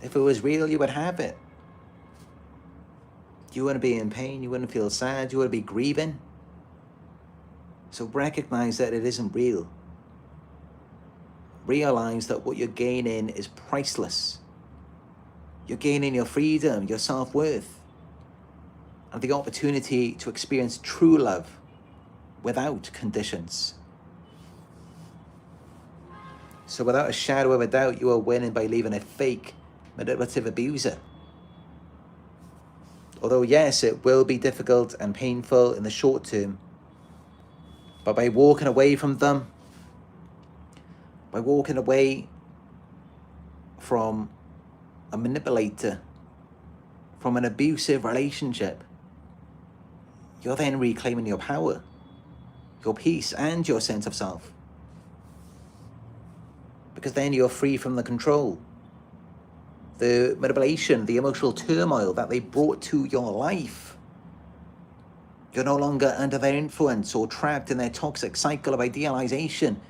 If it was real, you would have it. You wouldn't be in pain, you wouldn't feel sad, you wouldn't be grieving. So recognize that it isn't real. Realize that what you're gaining is priceless. You're gaining your freedom, your self-worth, and the opportunity to experience true love without conditions. So without a shadow of a doubt, you are winning by leaving a fake, manipulative abuser. Although yes, it will be difficult and painful in the short term, but by walking away from them, by walking away from a manipulator, from an abusive relationship, you're then reclaiming your power, your peace, and your sense of self. Because then you're free from the control, the manipulation, the emotional turmoil that they brought to your life. You're no longer under their influence or trapped in their toxic cycle of idealization.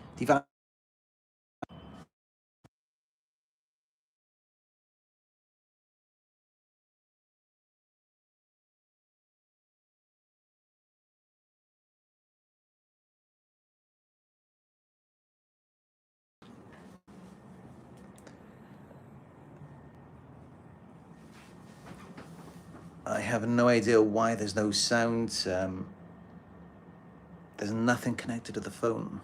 I have no idea why there's no sound. There's nothing connected to the phone.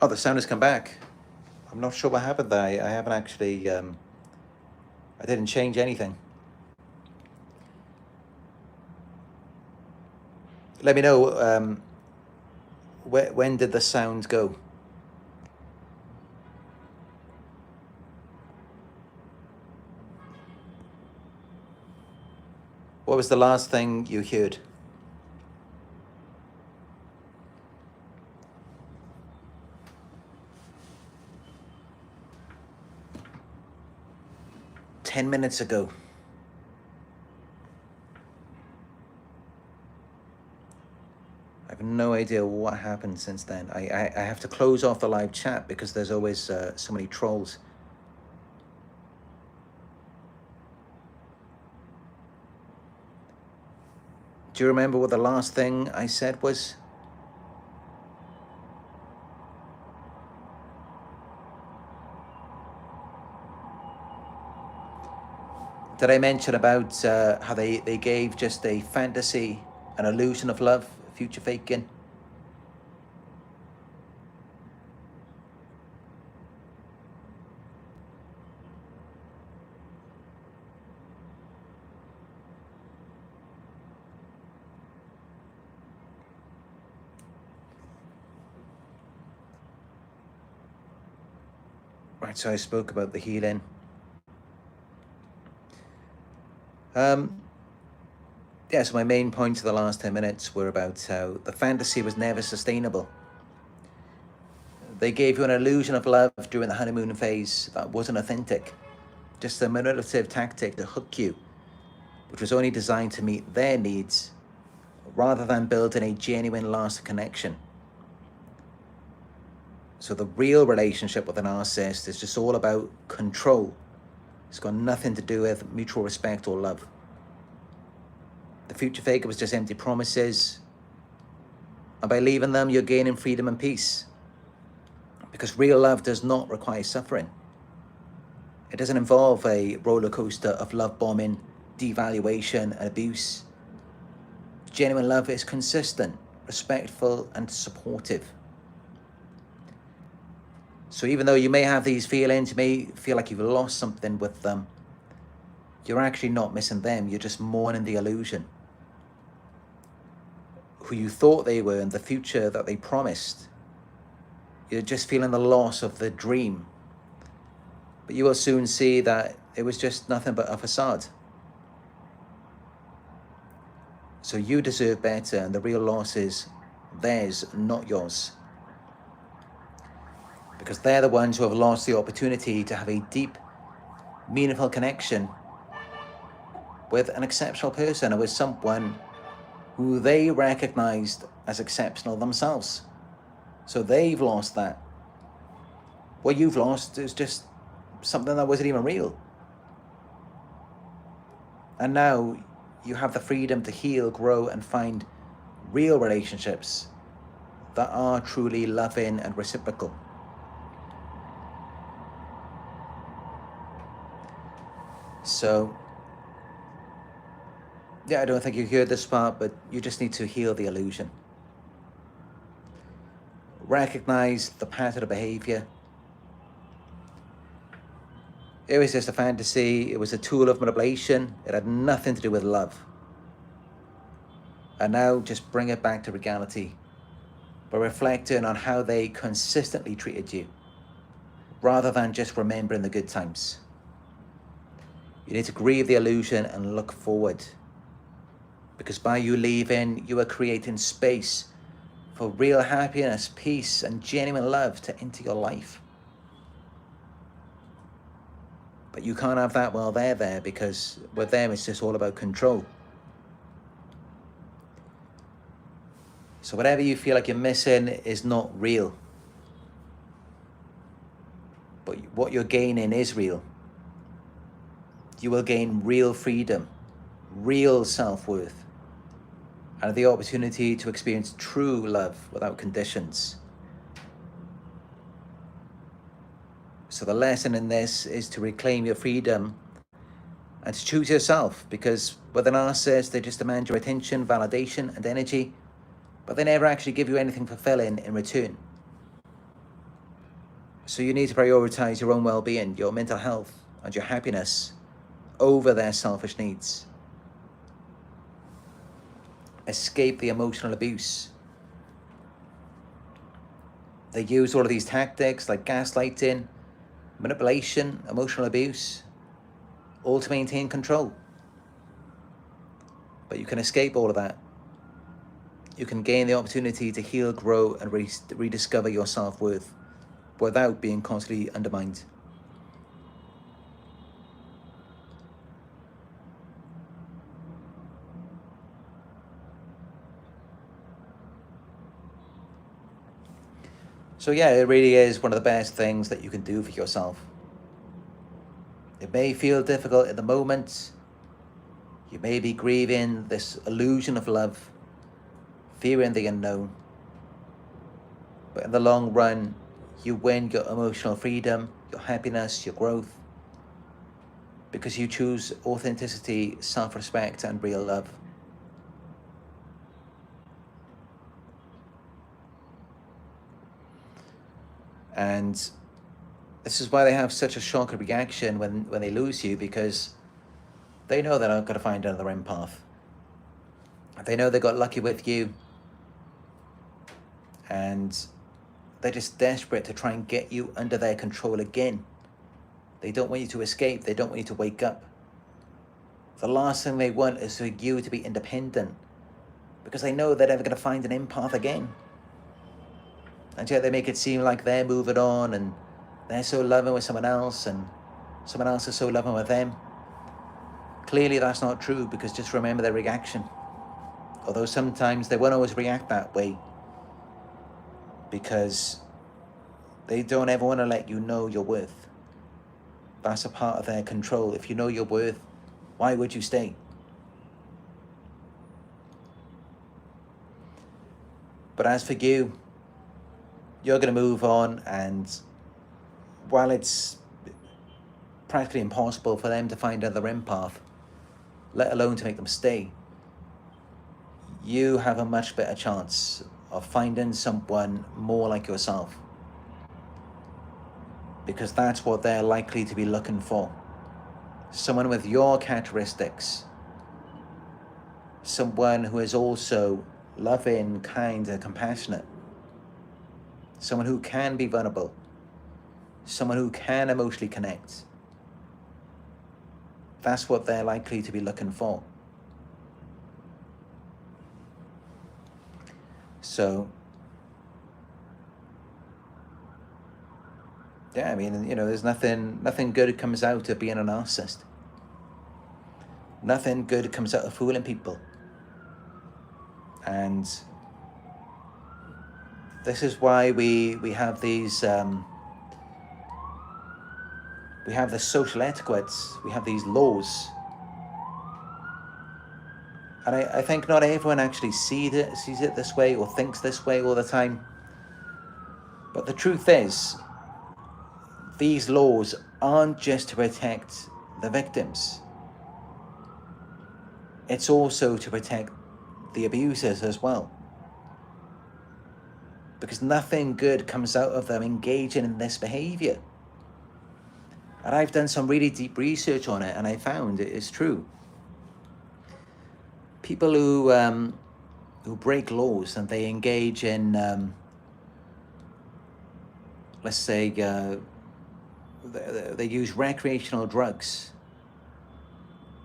Oh, the sound has come back. I'm not sure what happened there. I haven't actually, I didn't change anything. Let me know, when did the sound go? What was the last thing you heard? "10 minutes ago." I have no idea what happened since then. I have to close off the live chat because there's always so many trolls. Do you remember what the last thing I said was? Did I mention about how they gave just a fantasy, an illusion of love, future faking? Right, so I spoke about the healing. Yeah, so my main points of the last 10 minutes were about how the fantasy was never sustainable. They gave you an illusion of love during the honeymoon phase that wasn't authentic, just a manipulative tactic to hook you, which was only designed to meet their needs rather than building a genuine lasting connection. So the real relationship with a narcissist is just all about control. It's got nothing to do with mutual respect or love. The future faker was just empty promises. And by leaving them, you're gaining freedom and peace. Because real love does not require suffering. It doesn't involve a roller coaster of love bombing, devaluation, and abuse. Genuine love is consistent, respectful, and supportive. So even though you may have these feelings, you may feel like you've lost something with them, you're actually not missing them, you're just mourning the illusion. Who you thought they were and the future that they promised. You're just feeling the loss of the dream. But you will soon see that it was just nothing but a facade. So you deserve better, and the real loss is theirs, not yours. Because they're the ones who have lost the opportunity to have a deep, meaningful connection with an exceptional person, or with someone who they recognized as exceptional themselves. So they've lost that. What you've lost is just something that wasn't even real. And now you have the freedom to heal, grow, and find real relationships that are truly loving and reciprocal. So, yeah, I don't think you heard this part, but you just need to heal the illusion. Recognize the pattern of behavior. It was just a fantasy. It was a tool of manipulation. It had nothing to do with love. And now just bring it back to reality by reflecting on how they consistently treated you, rather than just remembering the good times. You need to grieve the illusion and look forward. Because by you leaving, you are creating space for real happiness, peace, and genuine love to enter your life. But you can't have that while they're there, because with them it's just all about control. So whatever you feel like you're missing is not real. But what you're gaining is real. You will gain real freedom, real self-worth, and the opportunity to experience true love without conditions. So the lesson in this is to reclaim your freedom and to choose yourself, because with an narcissist, they just demand your attention, validation, and energy, but they never actually give you anything fulfilling in return. So you need to prioritize your own well-being, your mental health, and your happiness over their selfish needs. Escape the emotional abuse. They use all of these tactics like gaslighting, manipulation, emotional abuse, all to maintain control. But you can escape all of that. You can gain the opportunity to heal, grow, and rediscover your self-worth without being constantly undermined. So yeah, it really is one of the best things that you can do for yourself. It may feel difficult at the moment. You may be grieving this illusion of love, fearing the unknown. But in the long run, you win your emotional freedom, your happiness, your growth, because you choose authenticity, self-respect, and real love. And this is why they have such a shock reaction when they lose you, because they know they're not going to find another empath. They know they got lucky with you, and they're just desperate to try and get you under their control again. They don't want you to escape. They don't want you to wake up. The last thing they want is for you to be independent, because they know they're never going to find an empath again. And yet they make it seem like they're moving on and they're so loving with someone else and someone else is so loving with them. Clearly that's not true, because just remember their reaction. Although sometimes they won't always react that way, because they don't ever want to let you know your worth. That's a part of their control. If you know your worth, why would you stay? But as for you, you're going to move on, and while it's practically impossible for them to find another empath, let alone to make them stay, you have a much better chance of finding someone more like yourself, because that's what they're likely to be looking for. Someone with your characteristics, someone who is also loving, kind, and compassionate, someone who can be vulnerable, someone who can emotionally connect. That's what they're likely to be looking for. So, yeah, I mean, there's nothing good comes out of being a narcissist. Nothing good comes out of fooling people. And this is why we have these, we have the social etiquettes, we have these laws. And I think not everyone actually sees it this way or thinks this way all the time. But the truth is, these laws aren't just to protect the victims. It's also to protect the abusers as well. Because nothing good comes out of them engaging in this behavior. And I've done some really deep research on it, and I found it is true. People who break laws and they engage in, let's say, they use recreational drugs,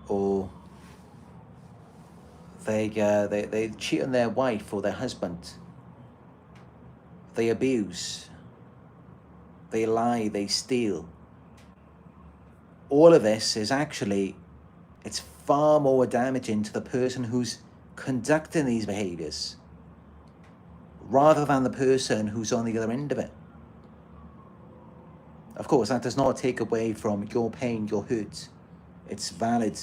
or they cheat on their wife or their husband, they abuse, they lie, they steal. All of this is actually, it's far more damaging to the person who's conducting these behaviors, rather than the person who's on the other end of it. Of course, that does not take away from your pain, your hurt. It's valid.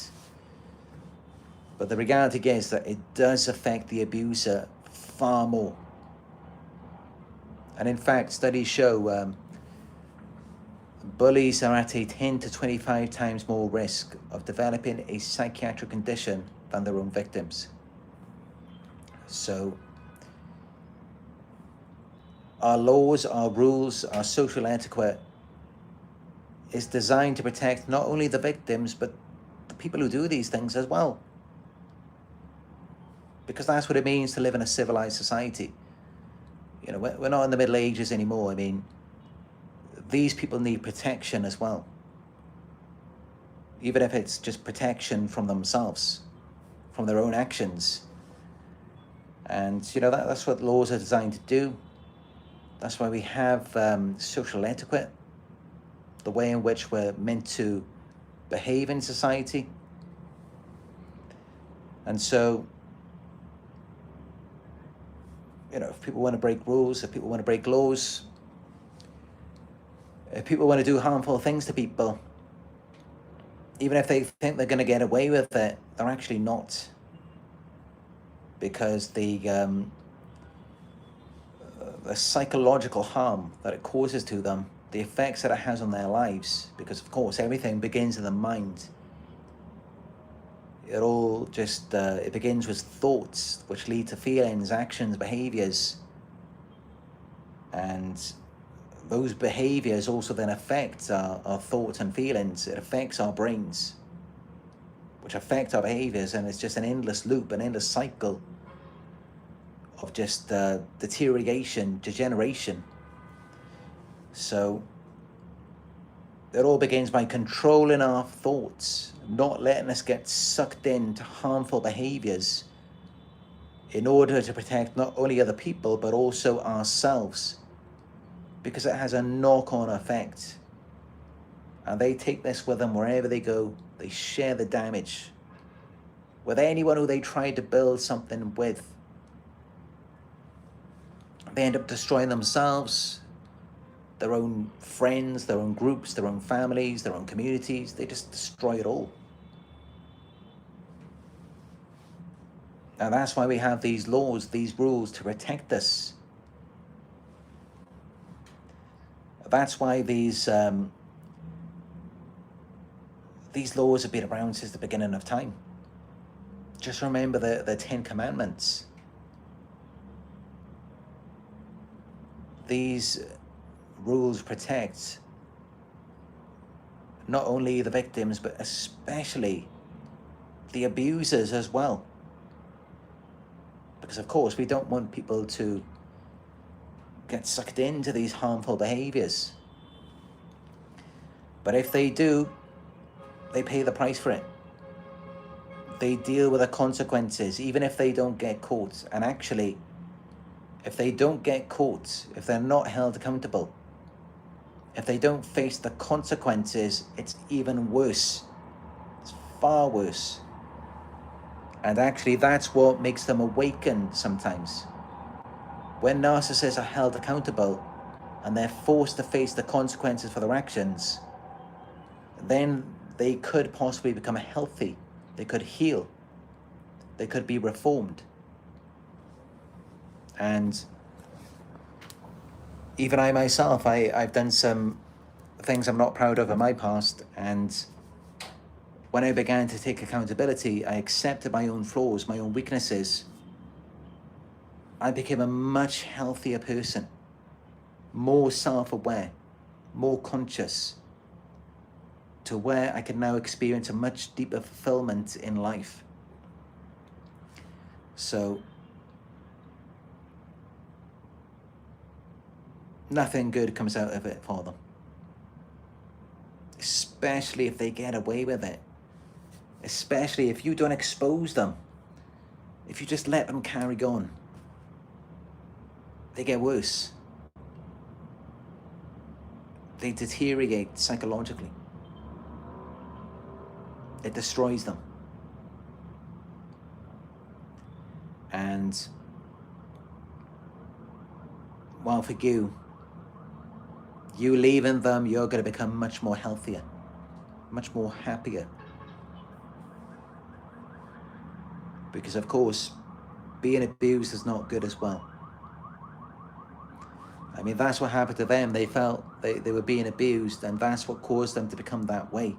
But the reality is that it does affect the abuser far more. And in fact, studies show bullies are at a 10 to 25 times more risk of developing a psychiatric condition than their own victims. So our laws, our rules, our social etiquette is designed to protect not only the victims, but the people who do these things as well. Because that's what it means to live in a civilized society. We're not in the Middle Ages anymore. I mean, these people need protection as well. Even if it's just protection from themselves, from their own actions. And, that's what laws are designed to do. That's why we have social etiquette, the way in which we're meant to behave in society. And so, if people want to break rules, if people want to break laws, if people want to do harmful things to people, even if they think they're going to get away with it, they're actually not, because the psychological harm that it causes to them, the effects that it has on their lives, because of course everything begins in the mind. It all just, it begins with thoughts, which lead to feelings, actions, behaviors. And those behaviors also then affect our thoughts and feelings. It affects our brains, which affect our behaviors. And it's just an endless loop, an endless cycle of just deterioration, degeneration. So it all begins by controlling our thoughts, not letting us get sucked into harmful behaviors in order to protect not only other people, but also ourselves, because it has a knock-on effect. And they take this with them wherever they go. They share the damage with anyone who they try to build something with. They end up destroying themselves, their own friends, their own groups, their own families, their own communities. They just destroy it all. And that's why we have these laws, these rules to protect us. That's why these laws have been around since the beginning of time. Just remember the 10 Commandments. These rules protect not only the victims, but especially the abusers as well. Because of course, we don't want people to get sucked into these harmful behaviors. But if they do, they pay the price for it. They deal with the consequences, even if they don't get caught. And actually, if they don't get caught, if they're not held accountable, if they don't face the consequences, it's even worse. It's far worse. And actually, that's what makes them awaken sometimes. When narcissists are held accountable and they're forced to face the consequences for their actions, then they could possibly become healthy. They could heal. They could be reformed. And even I myself, I've done some things I'm not proud of in my past. And when I began to take accountability, I accepted my own flaws, my own weaknesses. I became a much healthier person, more self-aware, more conscious, to where I can now experience a much deeper fulfillment in life. So nothing good comes out of it for them, especially if they get away with it, especially if you don't expose them, if you just let them carry on. They get worse. They deteriorate psychologically. It destroys them. And while for you leaving them, you're going to become much more healthier, much more happier. Because of course, being abused is not good as well. I mean, that's what happened to them. They felt they were being abused, and that's what caused them to become that way.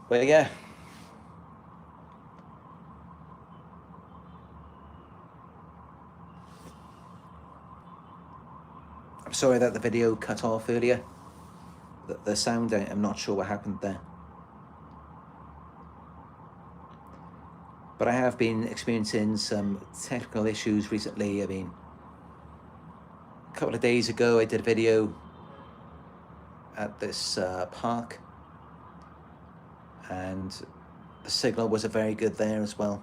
But yeah. I'm sorry that the video cut off earlier. The sound, I'm not sure what happened there. But I have been experiencing some technical issues recently. I mean, a couple of days ago, I did a video at this park, and the signal wasn't very good there as well.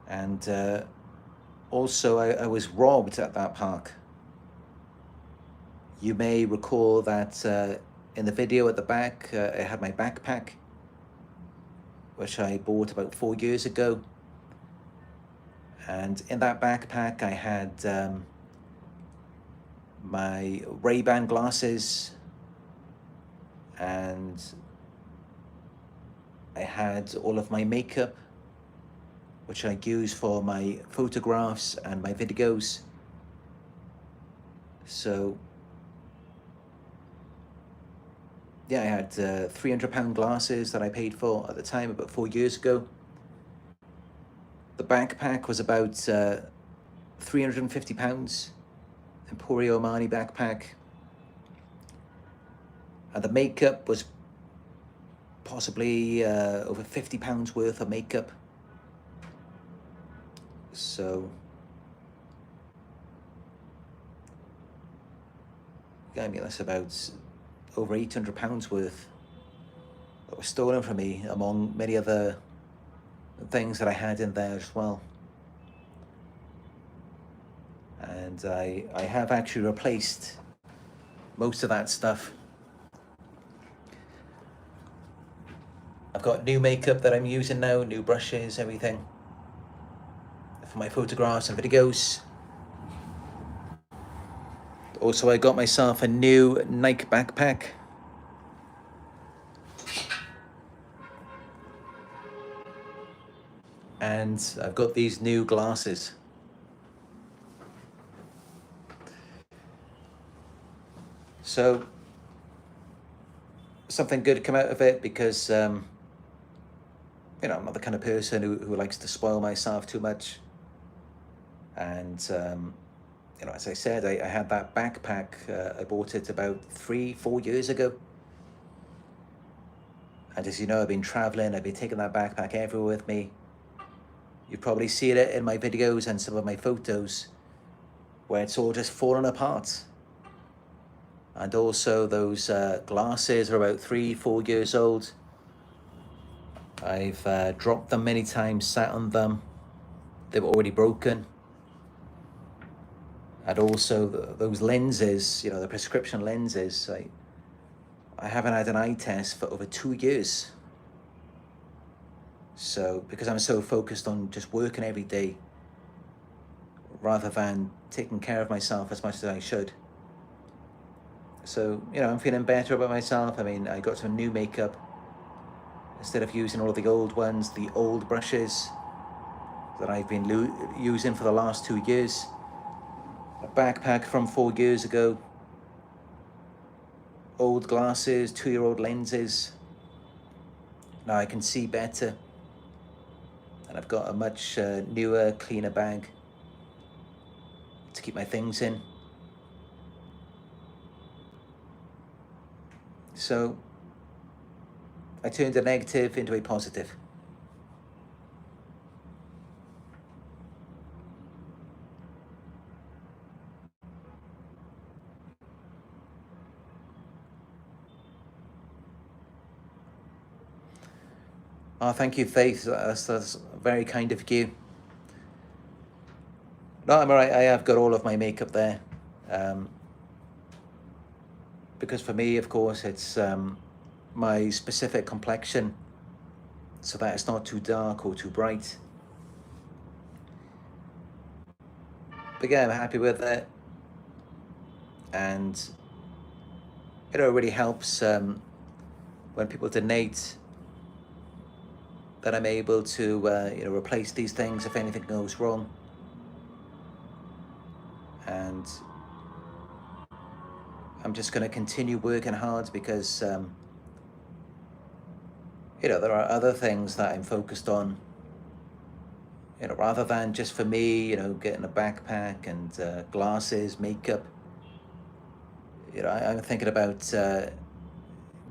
And also, I was robbed at that park. You may recall that in the video at the back, I had my backpack, which I bought about 4 years ago. And in that backpack, I had my Ray-Ban glasses, and I had all of my makeup, which I use for my photographs and my videos. So yeah, I had £300 glasses that I paid for at the time, about 4 years ago. The backpack was about £350, Emporio Armani backpack. And the makeup was possibly over £50 worth of makeup. So I mean, that's about over £800 worth that was stolen from me, among many other things that I had in there as well. And I have actually replaced most of that stuff. I've got new makeup that I'm using now, new brushes, everything, for my photographs and videos. Also, I got myself a new Nike backpack. And I've got these new glasses. So something good come out of it, because I'm not the kind of person who likes to spoil myself too much. And as I said, I had that backpack. I bought it about 3-4 years ago. And as you know, I've been traveling. I've been taking that backpack everywhere with me. You've probably seen it in my videos and some of my photos, where it's all just fallen apart. And also those glasses are about 3-4 years old. I've dropped them many times, sat on them. They were already broken. And also those lenses, the prescription lenses, I haven't had an eye test for over 2 years. So because I'm so focused on just working every day, rather than taking care of myself as much as I should. So, I'm feeling better about myself. I mean, I got some new makeup. Instead of using all of the old ones, the old brushes that I've been using for the last 2 years. A backpack from 4 years ago. Old glasses, 2-year-old lenses. Now I can see better. And I've got a much newer, cleaner bag to keep my things in. So I turned a negative into a positive. Oh, thank you, Faith. That's very kind of you. No, I'm all right. I have got all of my makeup there. Because for me, of course, it's my specific complexion, so that it's not too dark or too bright. But yeah, I'm happy with it. And it really helps when people donate, that I'm able to replace these things if anything goes wrong. And I'm just going to continue working hard, because there are other things that I'm focused on, rather than just for me, getting a backpack and glasses, makeup. I'm thinking about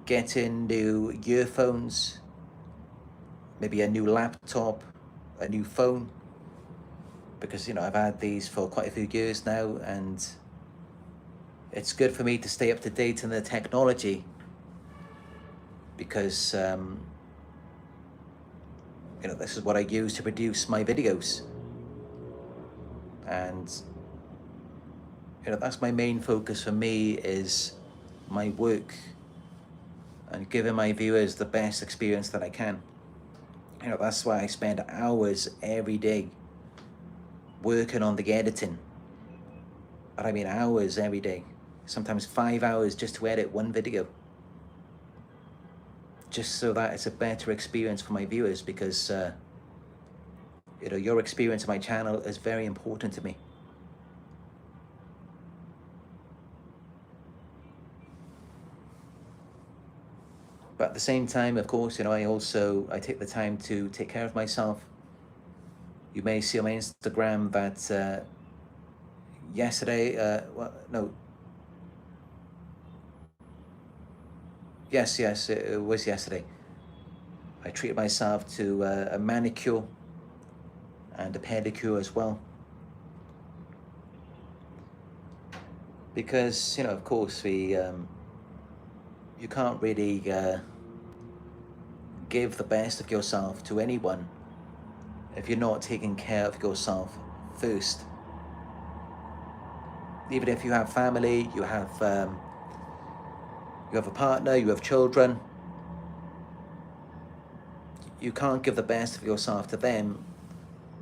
getting new earphones, maybe a new laptop, a new phone, because I've had these for quite a few years now, and it's good for me to stay up to date in the technology, because this is what I use to produce my videos. And that's my main focus for me, is my work and giving my viewers the best experience that I can. That's why I spend hours every day working on the editing. And I mean hours every day, sometimes 5 hours just to edit one video. Just so that it's a better experience for my viewers, because your experience on my channel is very important to me. But at the same time, of course, I take the time to take care of myself. You may see on my Instagram that yesterday, yes, it was yesterday, I treated myself to a manicure and a pedicure as well. Because, of course, you can't really give the best of yourself to anyone if you're not taking care of yourself first. Even if you have family, you have a partner, you have children, you can't give the best of yourself to them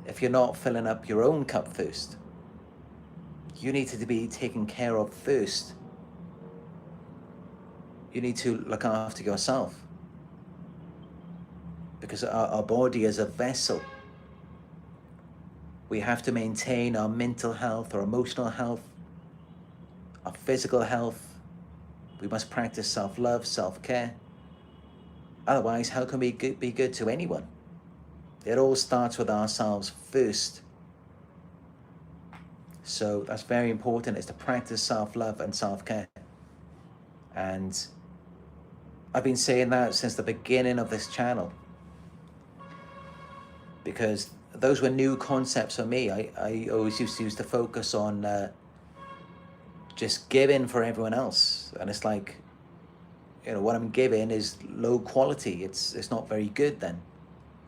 if you're not filling up your own cup first. You need to be taken care of first. You need to look after yourself, because our body is a vessel. We have to maintain our mental health, our emotional health, our physical health. We must practice self-love, self-care. Otherwise, how can we be good to anyone? It all starts with ourselves first. So that's very important, is to practice self-love and self-care. And I've been saying that since the beginning of this channel, because those were new concepts for me. I always used to focus on just giving for everyone else. And it's like, what I'm giving is low quality. It's not very good then,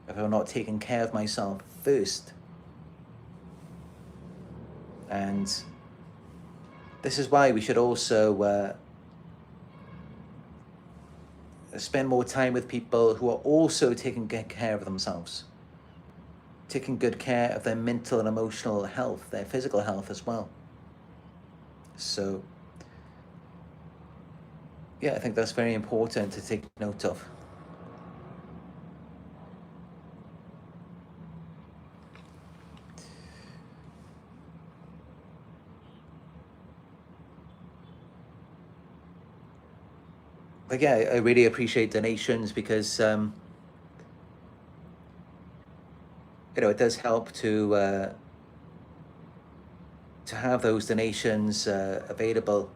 if I'm not taking care of myself first. And this is why we should also spend more time with people who are also taking good care of themselves, taking good care of their mental and emotional health, their physical health as well. So yeah, I think that's very important to take note of. But yeah, I really appreciate donations, because it does help to have those donations available.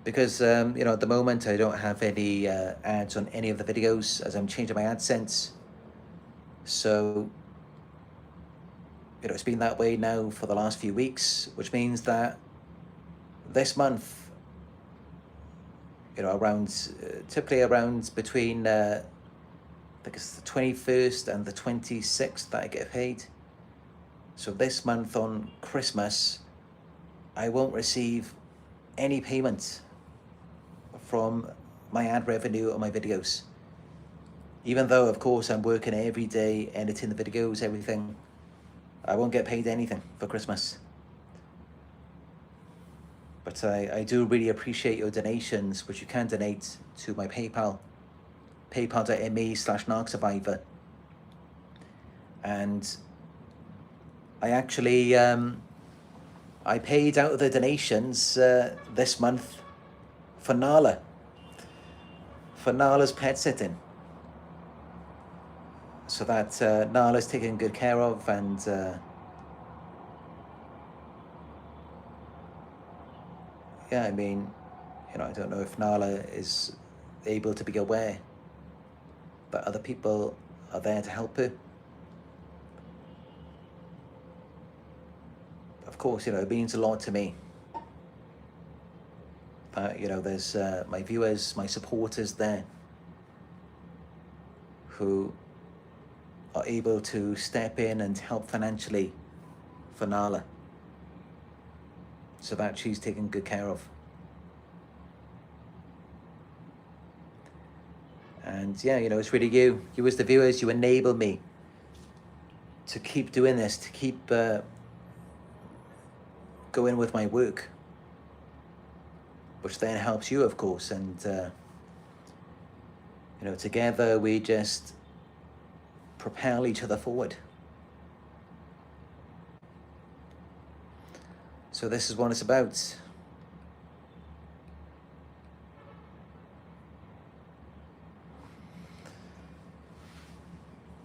Because at the moment I don't have any ads on any of the videos, as I'm changing my AdSense. So it's been that way now for the last few weeks, which means that this month, typically around between I think it's the 21st and the 26th that I get paid. So this month on Christmas, I won't receive any payment from my ad revenue on my videos. Even though, of course, I'm working every day, editing the videos, everything, I won't get paid anything for Christmas. But I do really appreciate your donations, which you can donate to my PayPal, paypal.me/Narc Survivor. And I actually, I paid out of the donations this month for Nala's pet sitting. So that Nala's taken good care of, and yeah, I mean, I don't know if Nala is able to be aware that other people are there to help her. Of course, it means a lot to me. There's my viewers, my supporters there, who are able to step in and help financially for Nala, so that she's taken good care of. And yeah, you know, it's really you as the viewers, you enable me to keep doing this, to keep going with my work, which then helps you, of course. And you know, together we just propel each other forward. So this is what it's about.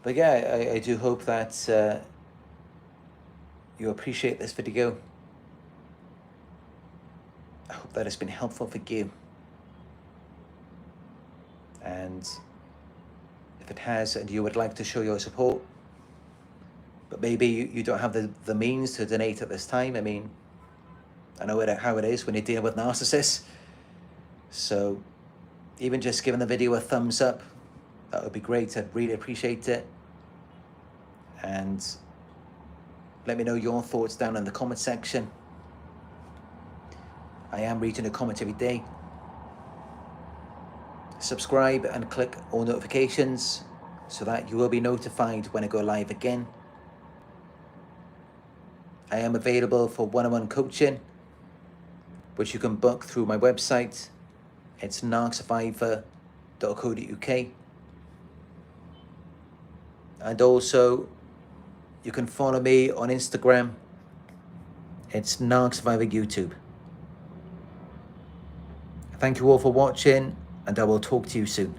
But yeah, I do hope that you appreciate this video. I hope that it's been helpful for you. And if it has, and you would like to show your support, but maybe you don't have the means to donate at this time. I mean, I know how it is when you deal with narcissists. So even just giving the video a thumbs up, that would be great. I'd really appreciate it. And let me know your thoughts down in the comment section. I am reading a comment every day. Subscribe and click all notifications so that you will be notified when I go live again. I am available for one-on-one coaching, which you can book through my website. It's narcsurvivor.co.uk. And also, you can follow me on Instagram. It's Narc Survivor YouTube. Thank you all for watching, and I will talk to you soon.